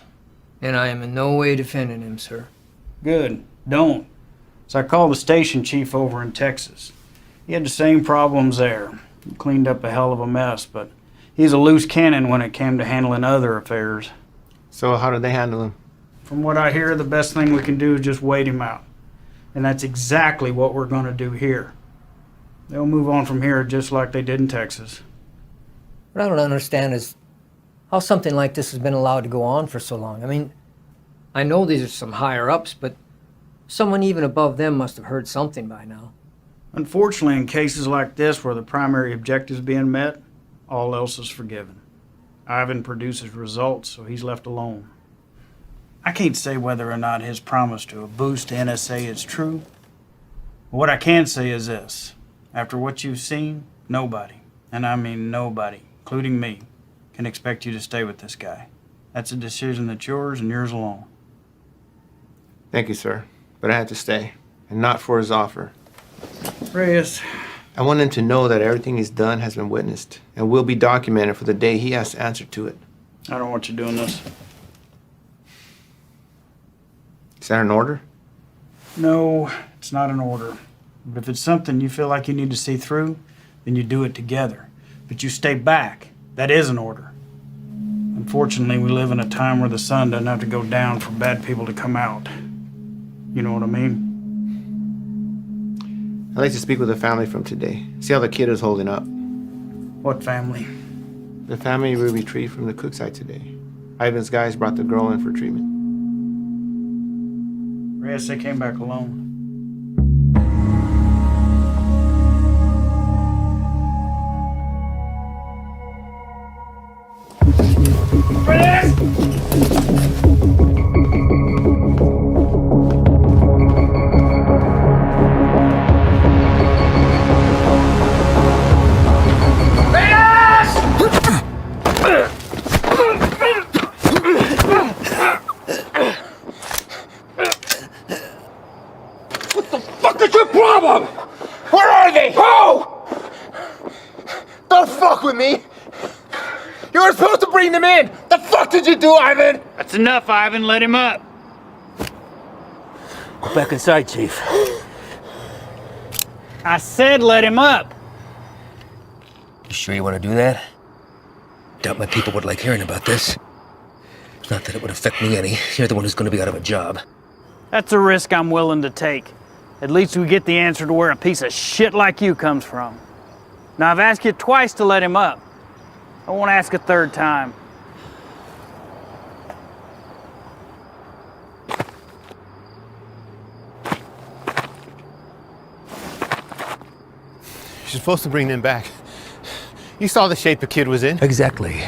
and I am in no way defending him, sir. Good. Don't. So I called the station chief over in Texas. He had the same problems there. He cleaned up a hell of a mess, but he's a loose cannon when it came to handling other affairs. So how did they handle him? From what I hear, the best thing we can do is just wait him out. And that's exactly what we're going to do here. They'll move on from here just like they did in Texas. What I don't understand is how something like this has been allowed to go on for so long. I mean, I know these are some higher-ups, but someone even above them must have heard something by now. Unfortunately, in cases like this where the primary objective is being met, all else is forgiven. Ivan produces results, so he's left alone. I can't say whether or not his promise to a boost to NSA is true. But what I can say is this. After what you've seen, nobody, and I mean nobody, including me, can expect you to stay with this guy. That's a decision that's yours and yours alone. Thank you, sir. But I had to stay, and not for his offer. Reyes. I want him to know that everything he's done has been witnessed and will be documented for the day he has to answer to it. I don't want you doing this. Is that an order? No, it's not an order. But if it's something you feel like you need to see through, then you do it together. But you stay back. That is an order. Unfortunately, we live in a time where the sun doesn't have to go down for bad people to come out. You know what I mean? I'd like to speak with the family from today. See how the kid is holding up. What family? The family we retrieved from the cook site today. Ivan's guys brought the girl in for treatment. Reyes, they came back alone. Fuck is your problem? Where are they? Who? Don't fuck with me. You were supposed to bring them in. The fuck did you do, Ivan? That's enough, Ivan. Let him up. Go back inside, Chief. I said let him up. You sure you want to do that? Doubt my people would like hearing about this. Not that it would affect me any. You're the one who's going to be out of a job. That's a risk I'm willing to take. At least we get the answer to where a piece of shit like you comes from. Now, I've asked you twice to let him up. I won't ask a third time. You're supposed to bring them back. You saw the shape the kid was in. Exactly.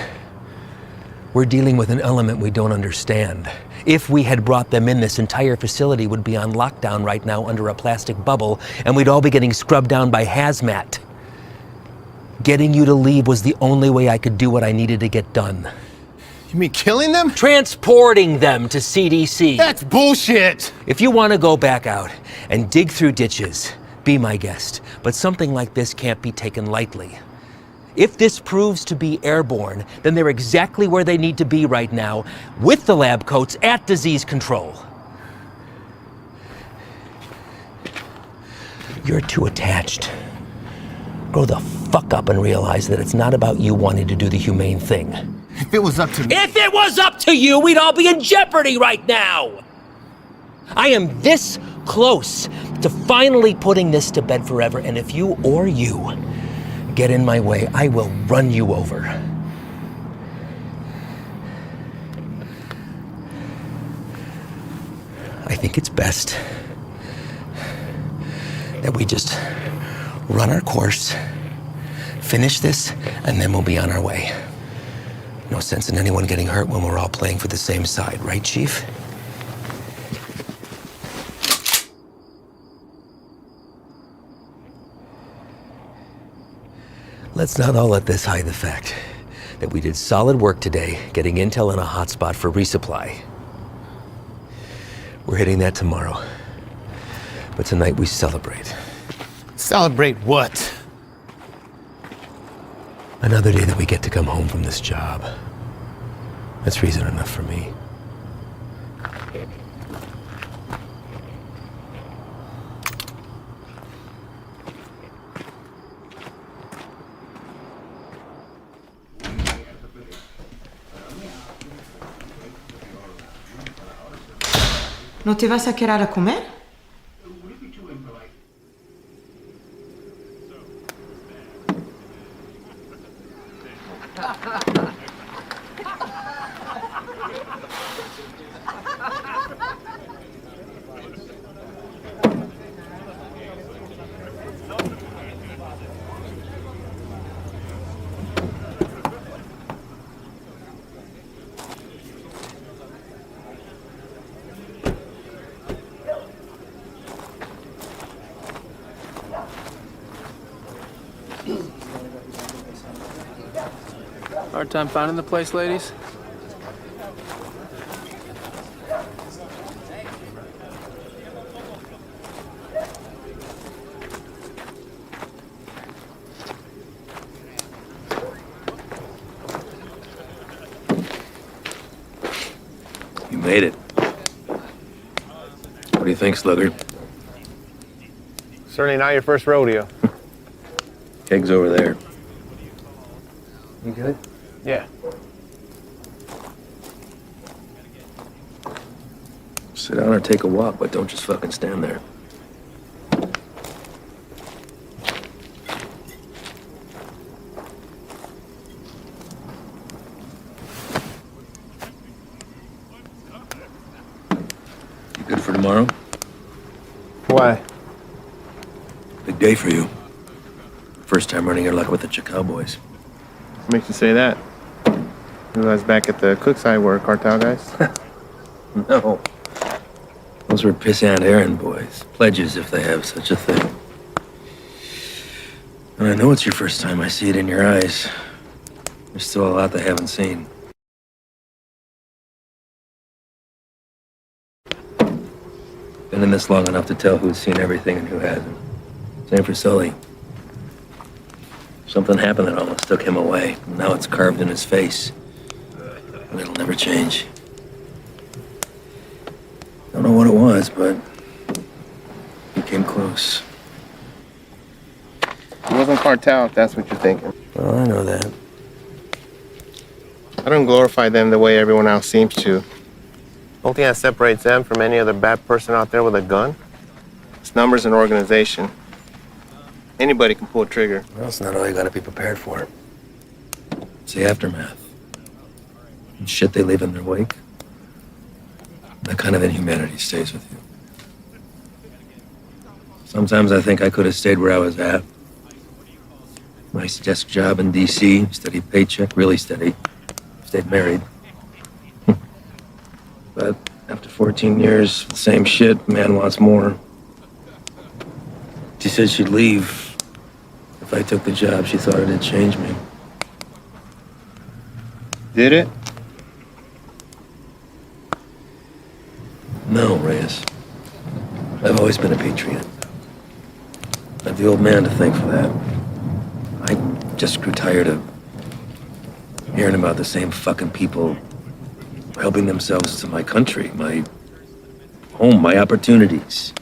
We're dealing with an element we don't understand. If we had brought them in, this entire facility would be on lockdown right now under a plastic bubble, and we'd all be getting scrubbed down by hazmat. Getting you to leave was the only way I could do what I needed to get done. You mean killing them? Transporting them to CDC. That's bullshit! If you want to go back out and dig through ditches, be my guest. But something like this can't be taken lightly. If this proves to be airborne, then they're exactly where they need to be right now, with the lab coats at disease control. You're too attached. Grow the fuck up and realize that it's not about you wanting to do the humane thing. If it was up to me. If it was up to you, we'd all be in jeopardy right now! I am this close to finally putting this to bed forever, and if you or you get in my way, I will run you over. I think it's best that we just run our course, finish this, and then we'll be on our way. No sense in anyone getting hurt when we're all playing for the same side, right, Chief? Let's not all let this hide the fact that we did solid work today getting intel in a hotspot for resupply. We're hitting that tomorrow. But tonight we celebrate. Celebrate what? Another day that we get to come home from this job. That's reason enough for me. ¿No te vas a quedar a comer? Hard time finding the place, ladies? made it. What do you think, Slugger? Certainly not your first rodeo. Keg's over there. You good? Yeah. Sit down or take a walk, but don't just fucking stand there. You good for tomorrow? Why? Big day for you. First time running your luck with the Chicao boys. What makes you say that? You guys back at the Cookside were cartel guys? No. Those were pissant errand boys. Pledges, if they have such a thing. And I know it's your first time. I see it in your eyes. There's still a lot they haven't seen. Been in this long enough to tell who's seen everything and who hasn't. Same for Sully. Something happened that almost took him away. Now it's carved in his face. And it'll never change. Don't know what it was, but he came close. It wasn't cartel, if that's what you're thinking. Well, I know that. I don't glorify them the way everyone else seems to. Only thing that separates them from any other bad person out there with a gun? It's numbers and organization. Anybody can pull a trigger. Well, it's not all you gotta be prepared for. It's the aftermath. And shit they leave in their wake. That kind of inhumanity stays with you. Sometimes I think I could have stayed where I was at. Nice desk job in D.C., steady paycheck, really steady. Stayed married. But after 14 years, the same shit, man wants more. She said she'd leave if I took the job. She thought it'd change me. Did it? No, Reyes. I've always been a patriot. I have the old man to thank for that. I just grew tired of hearing about the same fucking people helping themselves to my country, my home, my opportunities.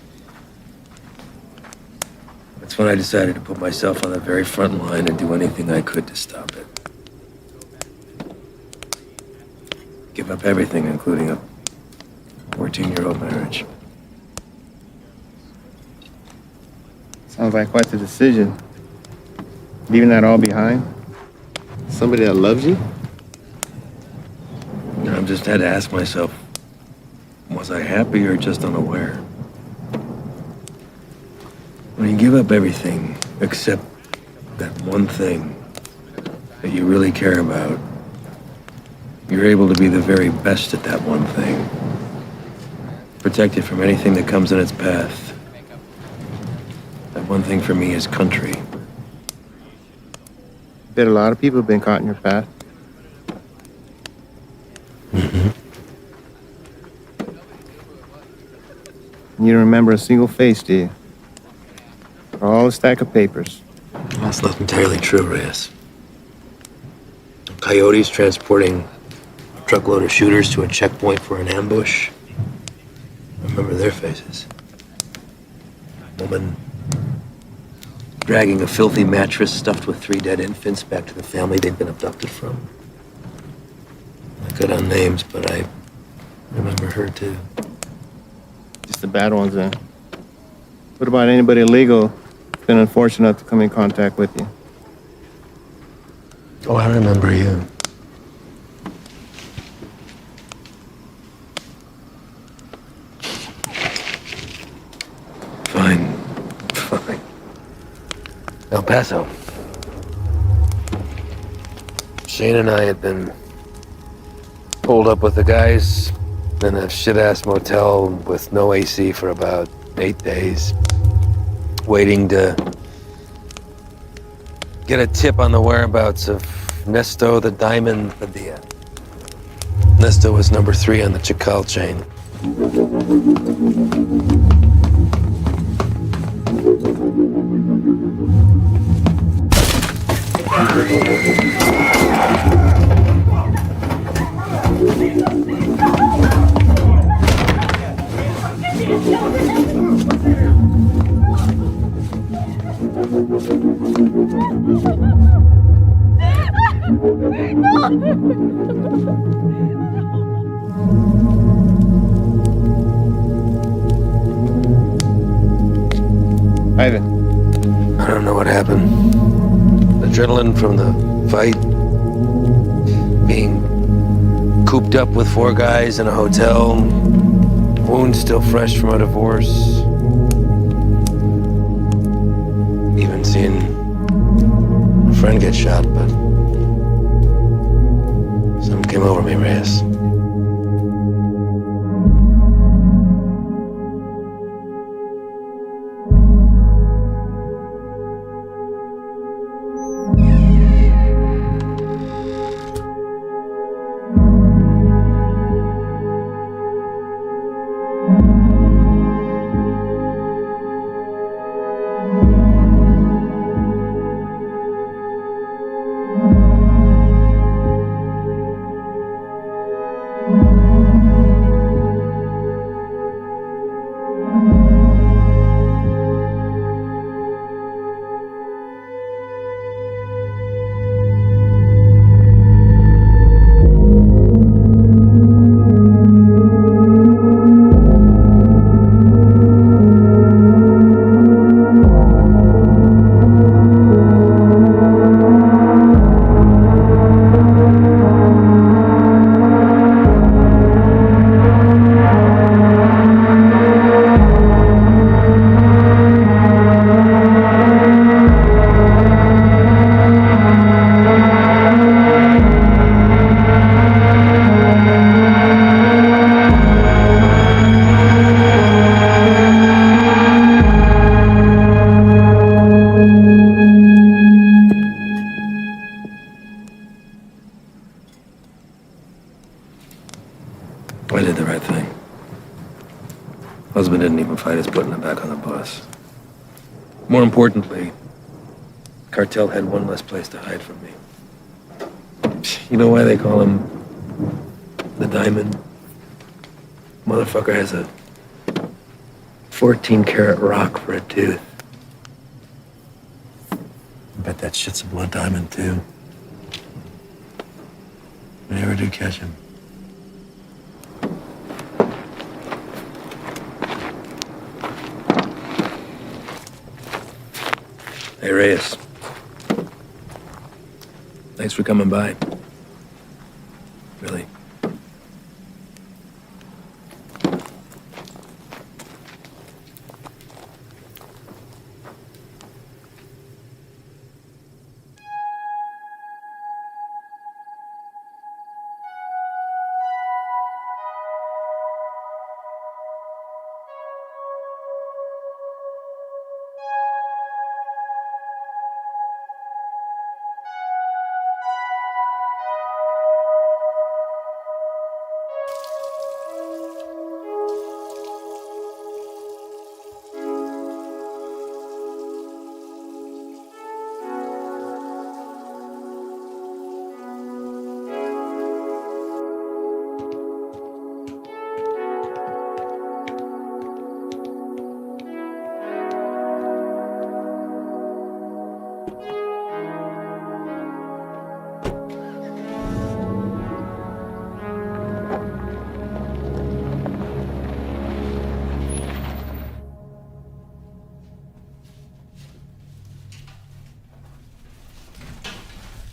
That's when I decided to put myself on the very front line and do anything I could to stop it. Give up everything, including a 14-year-old marriage. Sounds like quite the decision. Leaving that all behind? Somebody that loves you? I've just had to ask myself, was I happy or just unaware? When you give up everything except that one thing that you really care about, you're able to be the very best at that one thing. Protected from anything that comes in its path. That one thing for me is country. Bet a lot of people have been caught in your path. You don't remember a single face, do you? All a stack of papers. That's not entirely true, Reyes. Coyotes transporting a truckload of shooters to a checkpoint for an ambush. I remember their faces. Woman dragging a filthy mattress stuffed with 3 dead infants back to the family they'd been abducted from. I cut on names, but I remember her too. Just the bad ones, then. What about anybody illegal who's been unfortunate enough to come in contact with you? Oh, I remember you. Fine. El Paso. Shane and I had been pulled up with the guys in a shit-ass motel with no AC for about 8 days, waiting to get a tip on the whereabouts of Nesto the Diamond Padilla. Nesto was number 3 on the Chacal chain. Ivan. I don't know what happened. Adrenaline from the fight. Being cooped up with 4 guys in a hotel. Wounds still fresh from a divorce. Even seeing a friend get shot, but something came over me, Reyes. I did the right thing. Husband didn't even fight us putting him back on the bus. More importantly, cartel had one less place to hide from me. You know why they call him the Diamond? Motherfucker has a 14-karat rock for a tooth. I bet that shit's a blood diamond, too. If I ever do catch him. Hey, Reyes. Thanks for coming by. Really.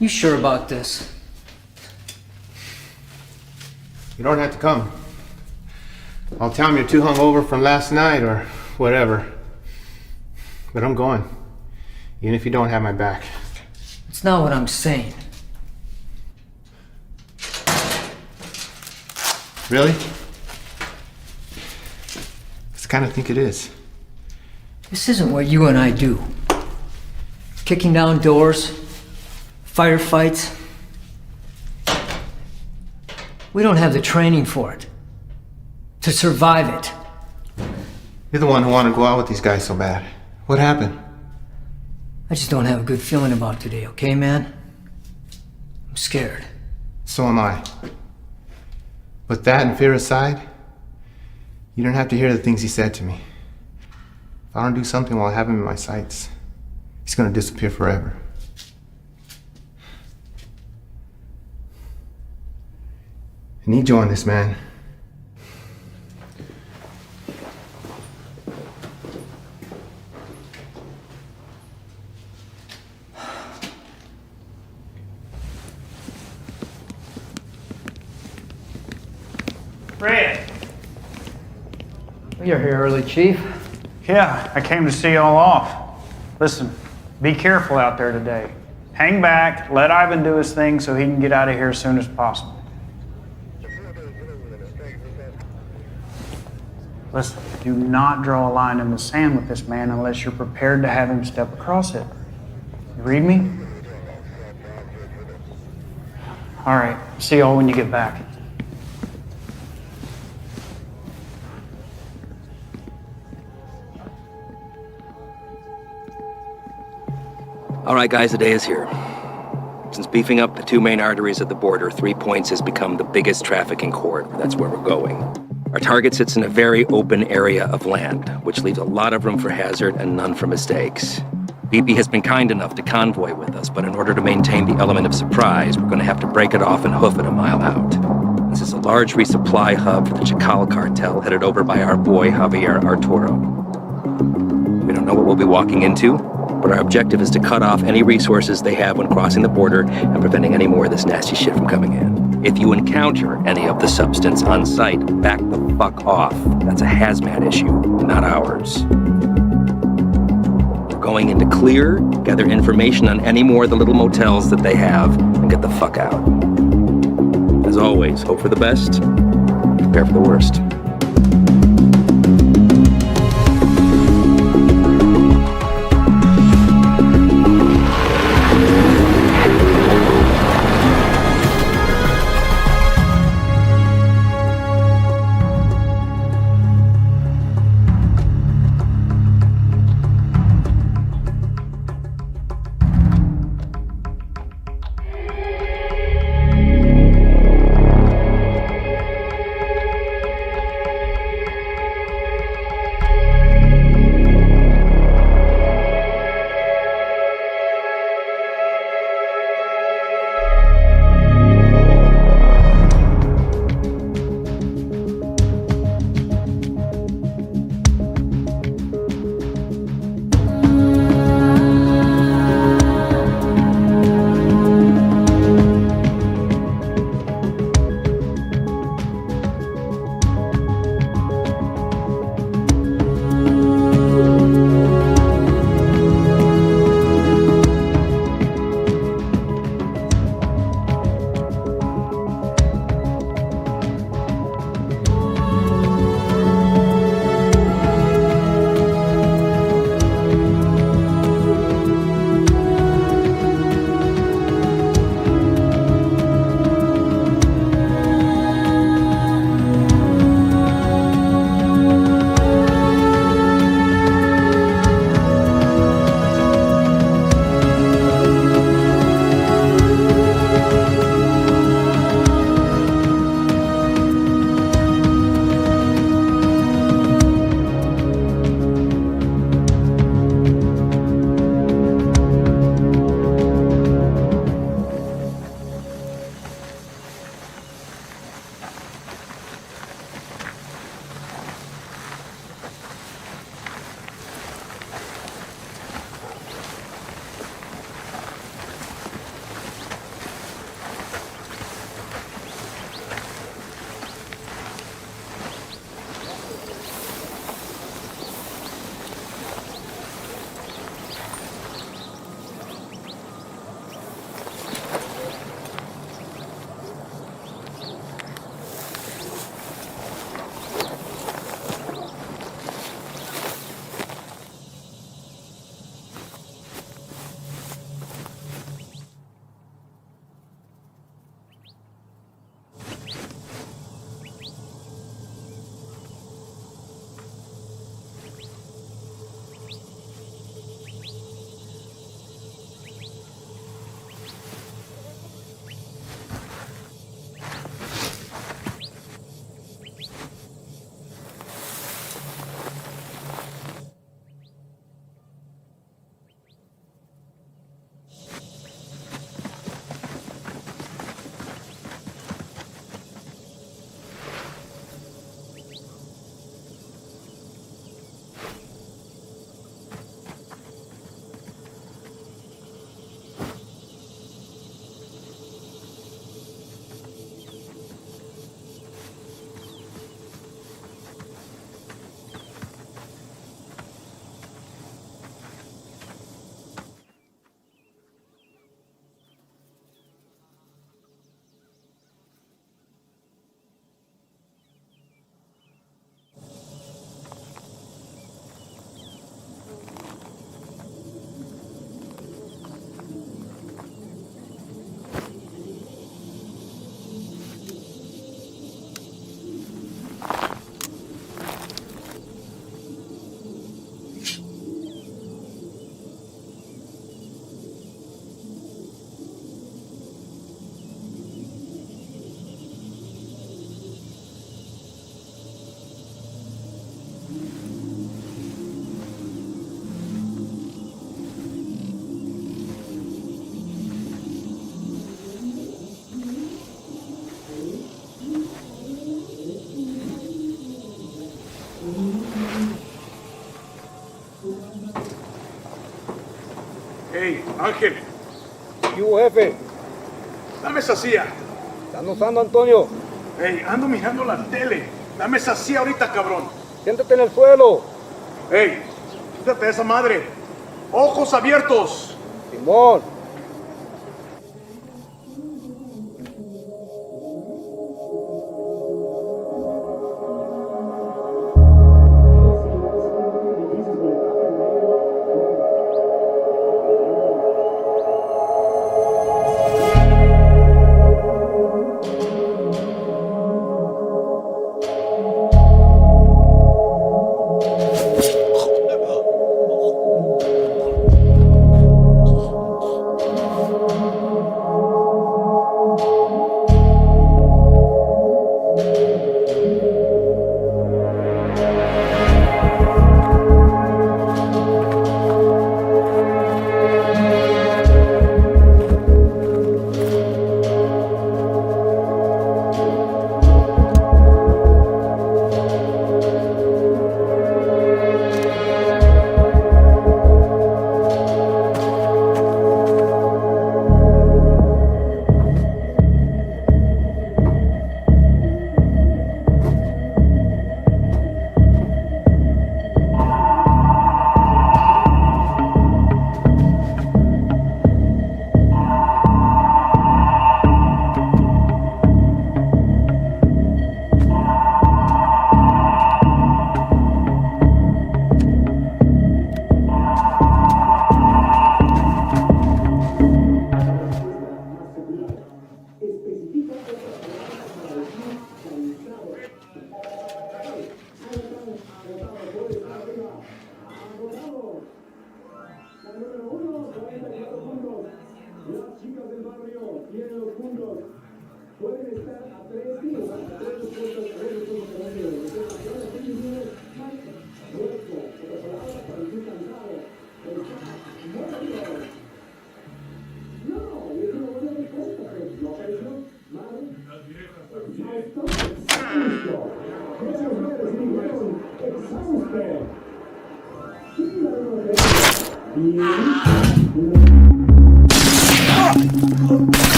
You sure about this? You don't have to come. I'll tell him you're too hungover from last night or whatever. But I'm going. Even if you don't have my back. It's not what I'm saying. Really? 'Cause I kind of think it is. This isn't what you and I do. Kicking down doors, firefights. We don't have the training for it. To survive it. You're the one who wanted to go out with these guys so bad. What happened? I just don't have a good feeling about today, okay, man? I'm scared. So am I. But that and fear aside, you don't have to hear the things he said to me. If I don't do something while I have him in my sights, He's gonna disappear forever. I need you on this, man. Fred! You're here early, Chief. Yeah, I came to see y'all off. Listen, be careful out there today. Hang back, let Ivan do his thing so he can get out of here as soon as possible. Listen, do not draw a line in the sand with this man unless you're prepared to have him step across it. You read me? All right, see y'all when you get back. All right, guys, the day is here. Since beefing up the two main arteries at the border, 3 Points has become the biggest trafficking corridor. That's where we're going. Our target sits in a very open area of land, which leaves a lot of room for hazard and none for mistakes. BP has been kind enough to convoy with us, but in order to maintain the element of surprise, we're going to have to break it off and hoof it a mile out. This is a large resupply hub for the Chacal cartel headed over by our boy Javier Arturo. We don't know what we'll be walking into, but our objective is to cut off any resources they have when crossing the border and preventing any more of this nasty shit from coming in. If you encounter any of the substance on site, back the fuck off. That's a hazmat issue, not ours. We're going in to clear, gather information on any more of the little motels that they have, and get the fuck out. As always, hope for the best, prepare for the worst. Hey, Ángel. ¿Qué hubo, jefe? Dame esa silla. ¿Están usando, Antonio? Hey, ando mirando la tele. Dame esa silla ahorita, cabrón. Siéntate en el suelo. Hey, quítate de esa madre. Ojos abiertos. Simón.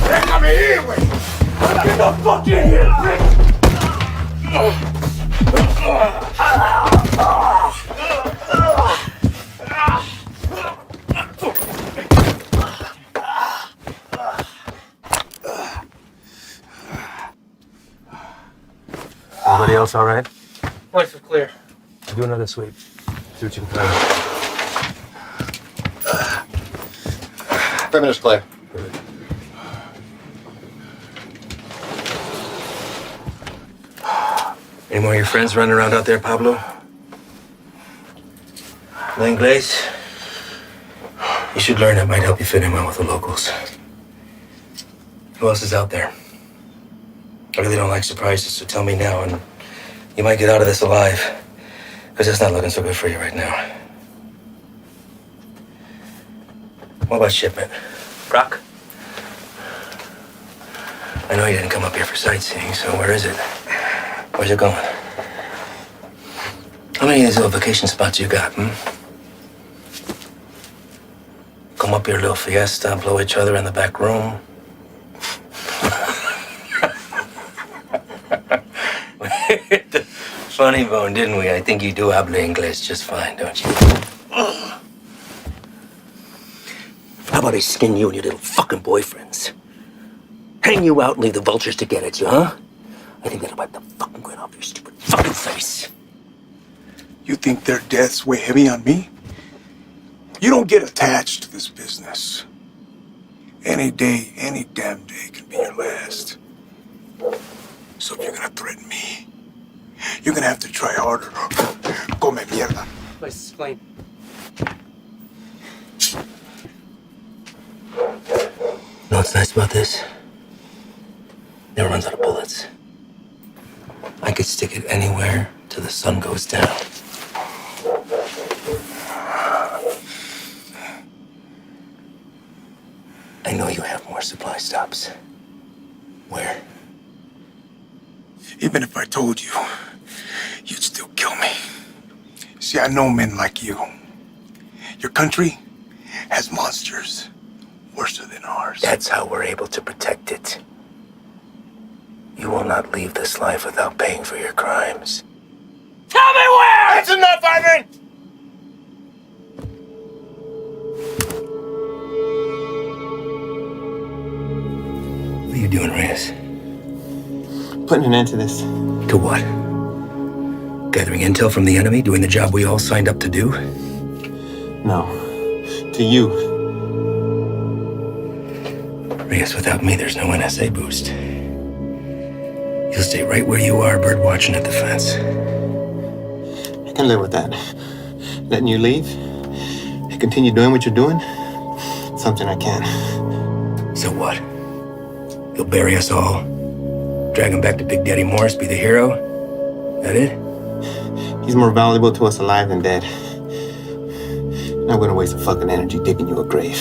Déjame ir, güey. Get the fuck in here, bitch. Everybody else all right? Life is clear. Do another sweep. See what you can find. 5 minutes clear. Any more of your friends running around out there, Pablo? No Inglés? You should learn. It might help you fit in well with the locals. Who else is out there? I really don't like surprises, so tell me now, and you might get out of this alive. Because it's not looking so good for you right now. What about shipment? Brock? I know you didn't come up here for sightseeing, so where is it? Where's it going? How many of these little vacation spots you got, up your little fiesta, blow each other in the back room. Funny bone, didn't we? I think you do habla English just fine, don't you? How about I skin you and your little fucking boyfriends? Hang you out and leave the vultures to get at you, huh? I think that'll wipe the fucking grin off your stupid fucking face. You think their deaths weigh heavy on me? You don't get attached to this business. Any day, any damn day can be your last. So if you're gonna threaten me, you're gonna have to try harder. Come mierda. Let's explain. Know what's nice about this? Never runs out of bullets. I could stick it anywhere till the sun goes down. I know you have more supply stops. Where? Even if I told you, you'd still kill me. See, I know men like you. Your country has monsters worse than ours. That's how we're able to protect it. You will not leave this life without paying for your crimes. Tell me where! That's enough, Ivan! What are you doing, Reyes? Putting an end to this. To what? Gathering intel from the enemy, doing the job we all signed up to do? No. To you. Reyes, without me, there's no NSA boost. You'll stay right where you are, bird watching at the fence. I can live with that. Letting you leave and continue doing what you're doing, something I can. So what? You'll bury us all, drag him back to Big Daddy Morris, be the hero? That it? He's more valuable to us alive than dead. Not gonna waste a fucking energy digging you a grave.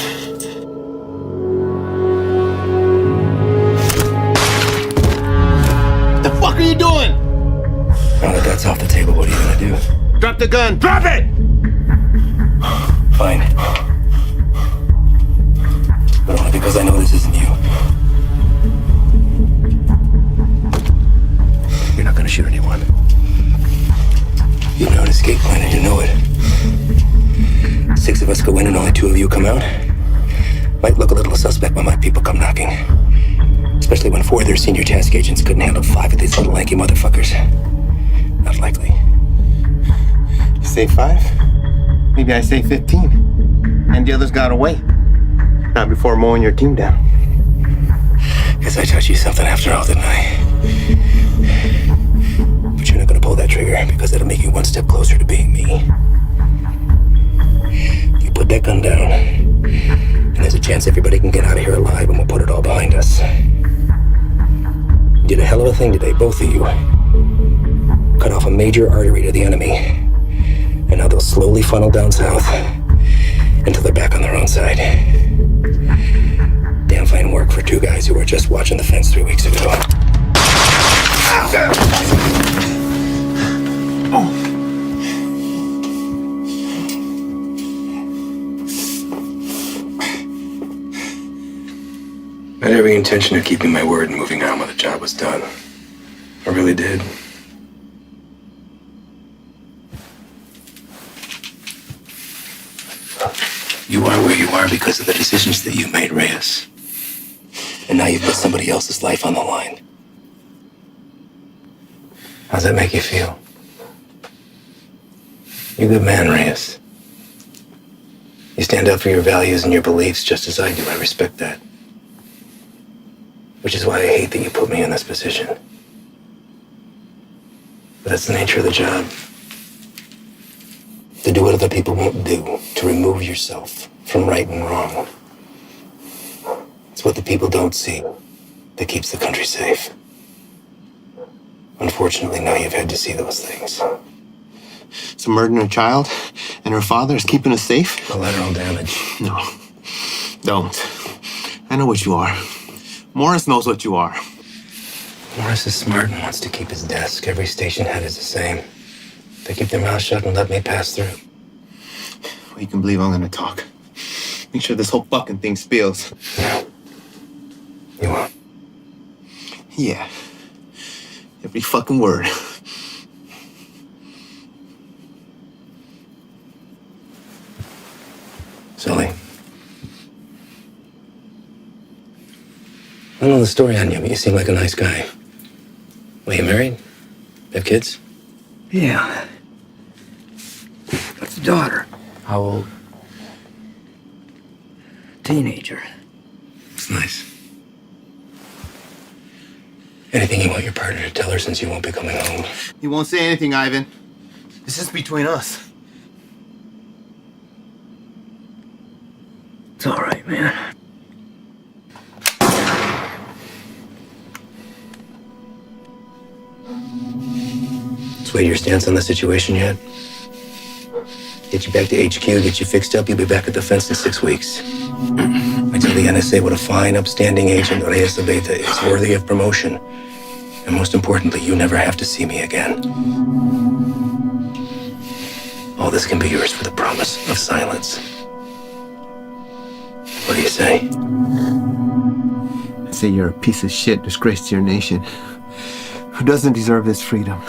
The fuck are you doing? Now that that's off the table, what are you gonna do? Drop the gun. Drop it! Fine. But only because I know this isn't you. You're not gonna shoot anyone. You know an escape plan and you know it. 6 of us go in and only 2 of you come out. Might look a little suspect when my people come knocking. Especially when 4 of their senior task agents couldn't handle 5 of these little lanky motherfuckers. Not likely. You say 5? Maybe I say 15. And the others got away. Not before mowing your team down. Guess I taught you something after all, didn't I? But you're not gonna pull that trigger because that'll make you 1 step closer to being me. You put that gun down, and there's a chance everybody can get out of here alive and we'll put it all behind us. You did a hell of a thing today, both of you. Cut off a major artery to the enemy. And now they'll slowly funnel down south until they're back on their own side. Damn fine work for 2 guys who were just watching the fence 3 weeks ago. I had every intention of keeping my word and moving on when the job was done. I really did. You are where you are because of the decisions that you made, Reyes. And now you've put somebody else's life on the line. How's that make you feel? You're a good man, Reyes. You stand up for your values and your beliefs just as I do. I respect that. Which is why I hate that you put me in this position. But that's the nature of the job. To do what other people won't do. To remove yourself from right and wrong. It's what the people don't see that keeps the country safe. Unfortunately, now you've had to see those things. So murdering a child and her father is keeping us safe? Collateral damage. No. Don't. I know what you are. Morris knows what you are. Morris is smart and wants to keep his desk. Every station head is the same. They keep their mouths shut and let me pass through. Well, you can believe I'm gonna talk. Make sure this whole fucking thing spills. You won't. Yeah. Every fucking word. Sully. I don't know the story on you, but you seem like a nice guy. Well, you married? Have kids? Yeah. Got a daughter. How old? Teenager. It's nice. Anything you want your partner to tell her since you won't be coming home? He won't say anything, Ivan. This is between us. It's all right, man. Sway your stance on the situation yet? Get you back to HQ, get you fixed up, you'll be back at the fence in 6 weeks. I tell the NSA what a fine, upstanding agent Reyes Abeta is, worthy of promotion. And most importantly, you never have to see me again. All this can be yours for the promise of silence. What do you say? I say you're a piece of shit, disgrace to your nation, who doesn't deserve this freedom.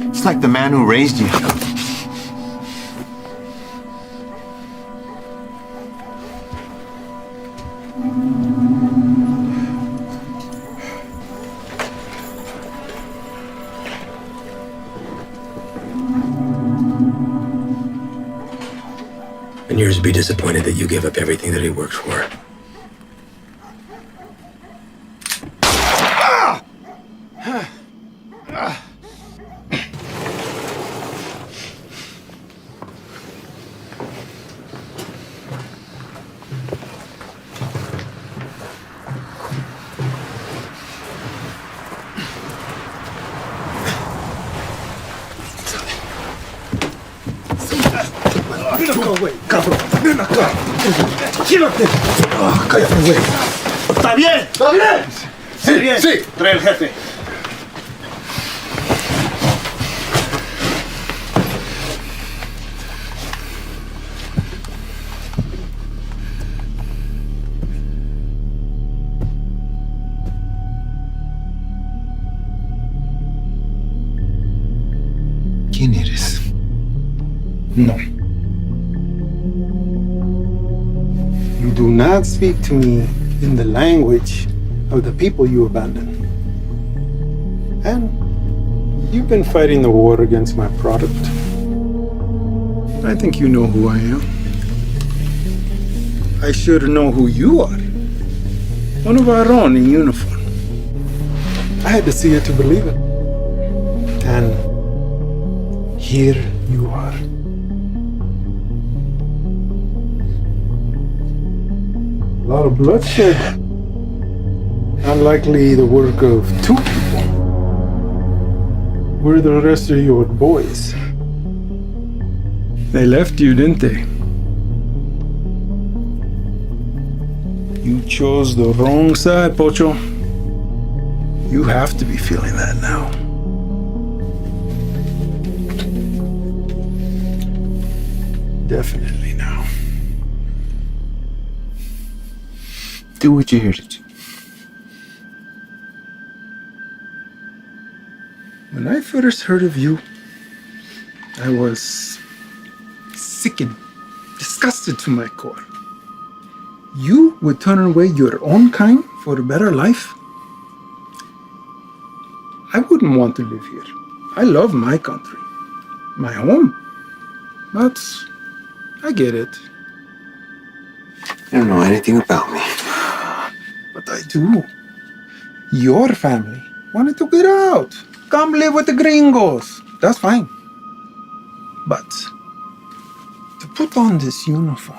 It's like the man who raised you. And yours would be disappointed that you gave up everything that he worked for. Ven acá, güey, cabrón. Ven acá. Quédate. Cállate, güey. ¿Está bien? ¿Está bien? Sí, bien. Sí. Trae el jefe. ¿Quién eres? No. You do not speak to me in the language of the people you abandoned. And you've been fighting the war against my product. I think you know who I am. I should know who you are. One of our own in uniform. I had to see it to believe it. And here you are. A lot of bloodshed. Unlikely the work of two people. Where are the rest of your boys? They left you, didn't they? You chose the wrong side, Pocho. You have to be feeling that now. Definitely now. Do what you're here to do. When I first heard of you, I was sickened, disgusted to my core. You would turn away your own kind for a better life? I wouldn't want to live here. I love my country, my home. But I get it. You don't know anything about me. But I do. Your family wanted to get out. Come live with the gringos. That's fine. But to put on this uniform,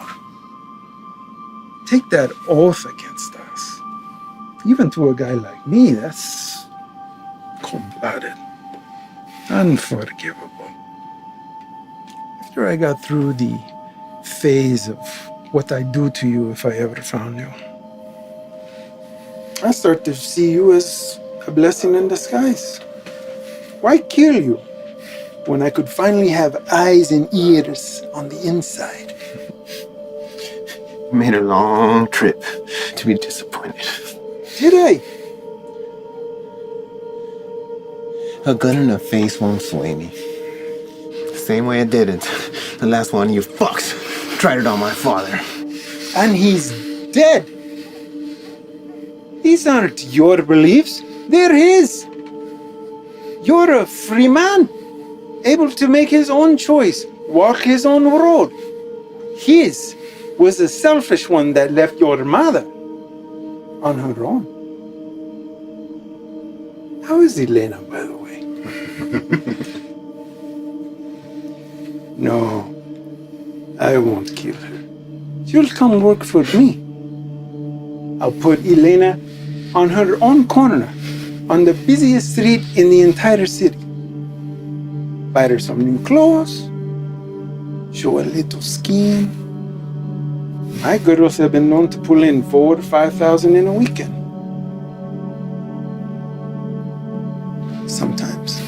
take that oath against us, even to a guy like me, that's cold-blooded, unforgivable. After I got through the phase of what I'd do to you if I ever found you, I start to see you as a blessing in disguise. Why kill you when I could finally have eyes and ears on the inside? Made a long trip to be disappointed. Did I? A gun in the face won't sway me. The same way it didn't. The last one you fucks tried it on my father. And he's dead. These aren't your beliefs, they're his. You're a free man, able to make his own choice, walk his own road. His was the selfish one that left your mother on her own. How is Elena, by the way? No, I won't kill her. She'll come work for me. I'll put Elena on her own corner, on the busiest street in the entire city. Buy her some new clothes, show a little skin. My girls have been known to pull in 4,000 to 5,000 in a weekend. Sometimes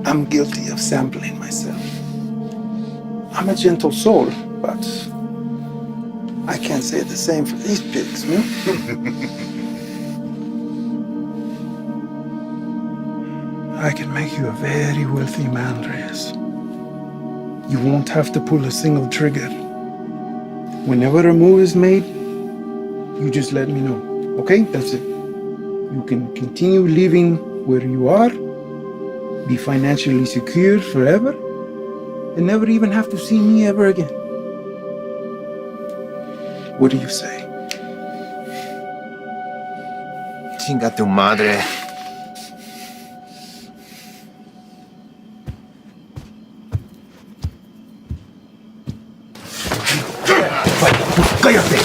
I'm guilty of sampling myself. I'm a gentle soul, but I can't say the same for these pigs, man. I can make you a very wealthy man, Reyes. You won't have to pull a single trigger. Whenever a move is made, you just let me know, okay? That's it. You can continue living where you are, be financially secure forever, and never even have to see me ever again. What do you say? Chinga tu madre. ¡Cállate!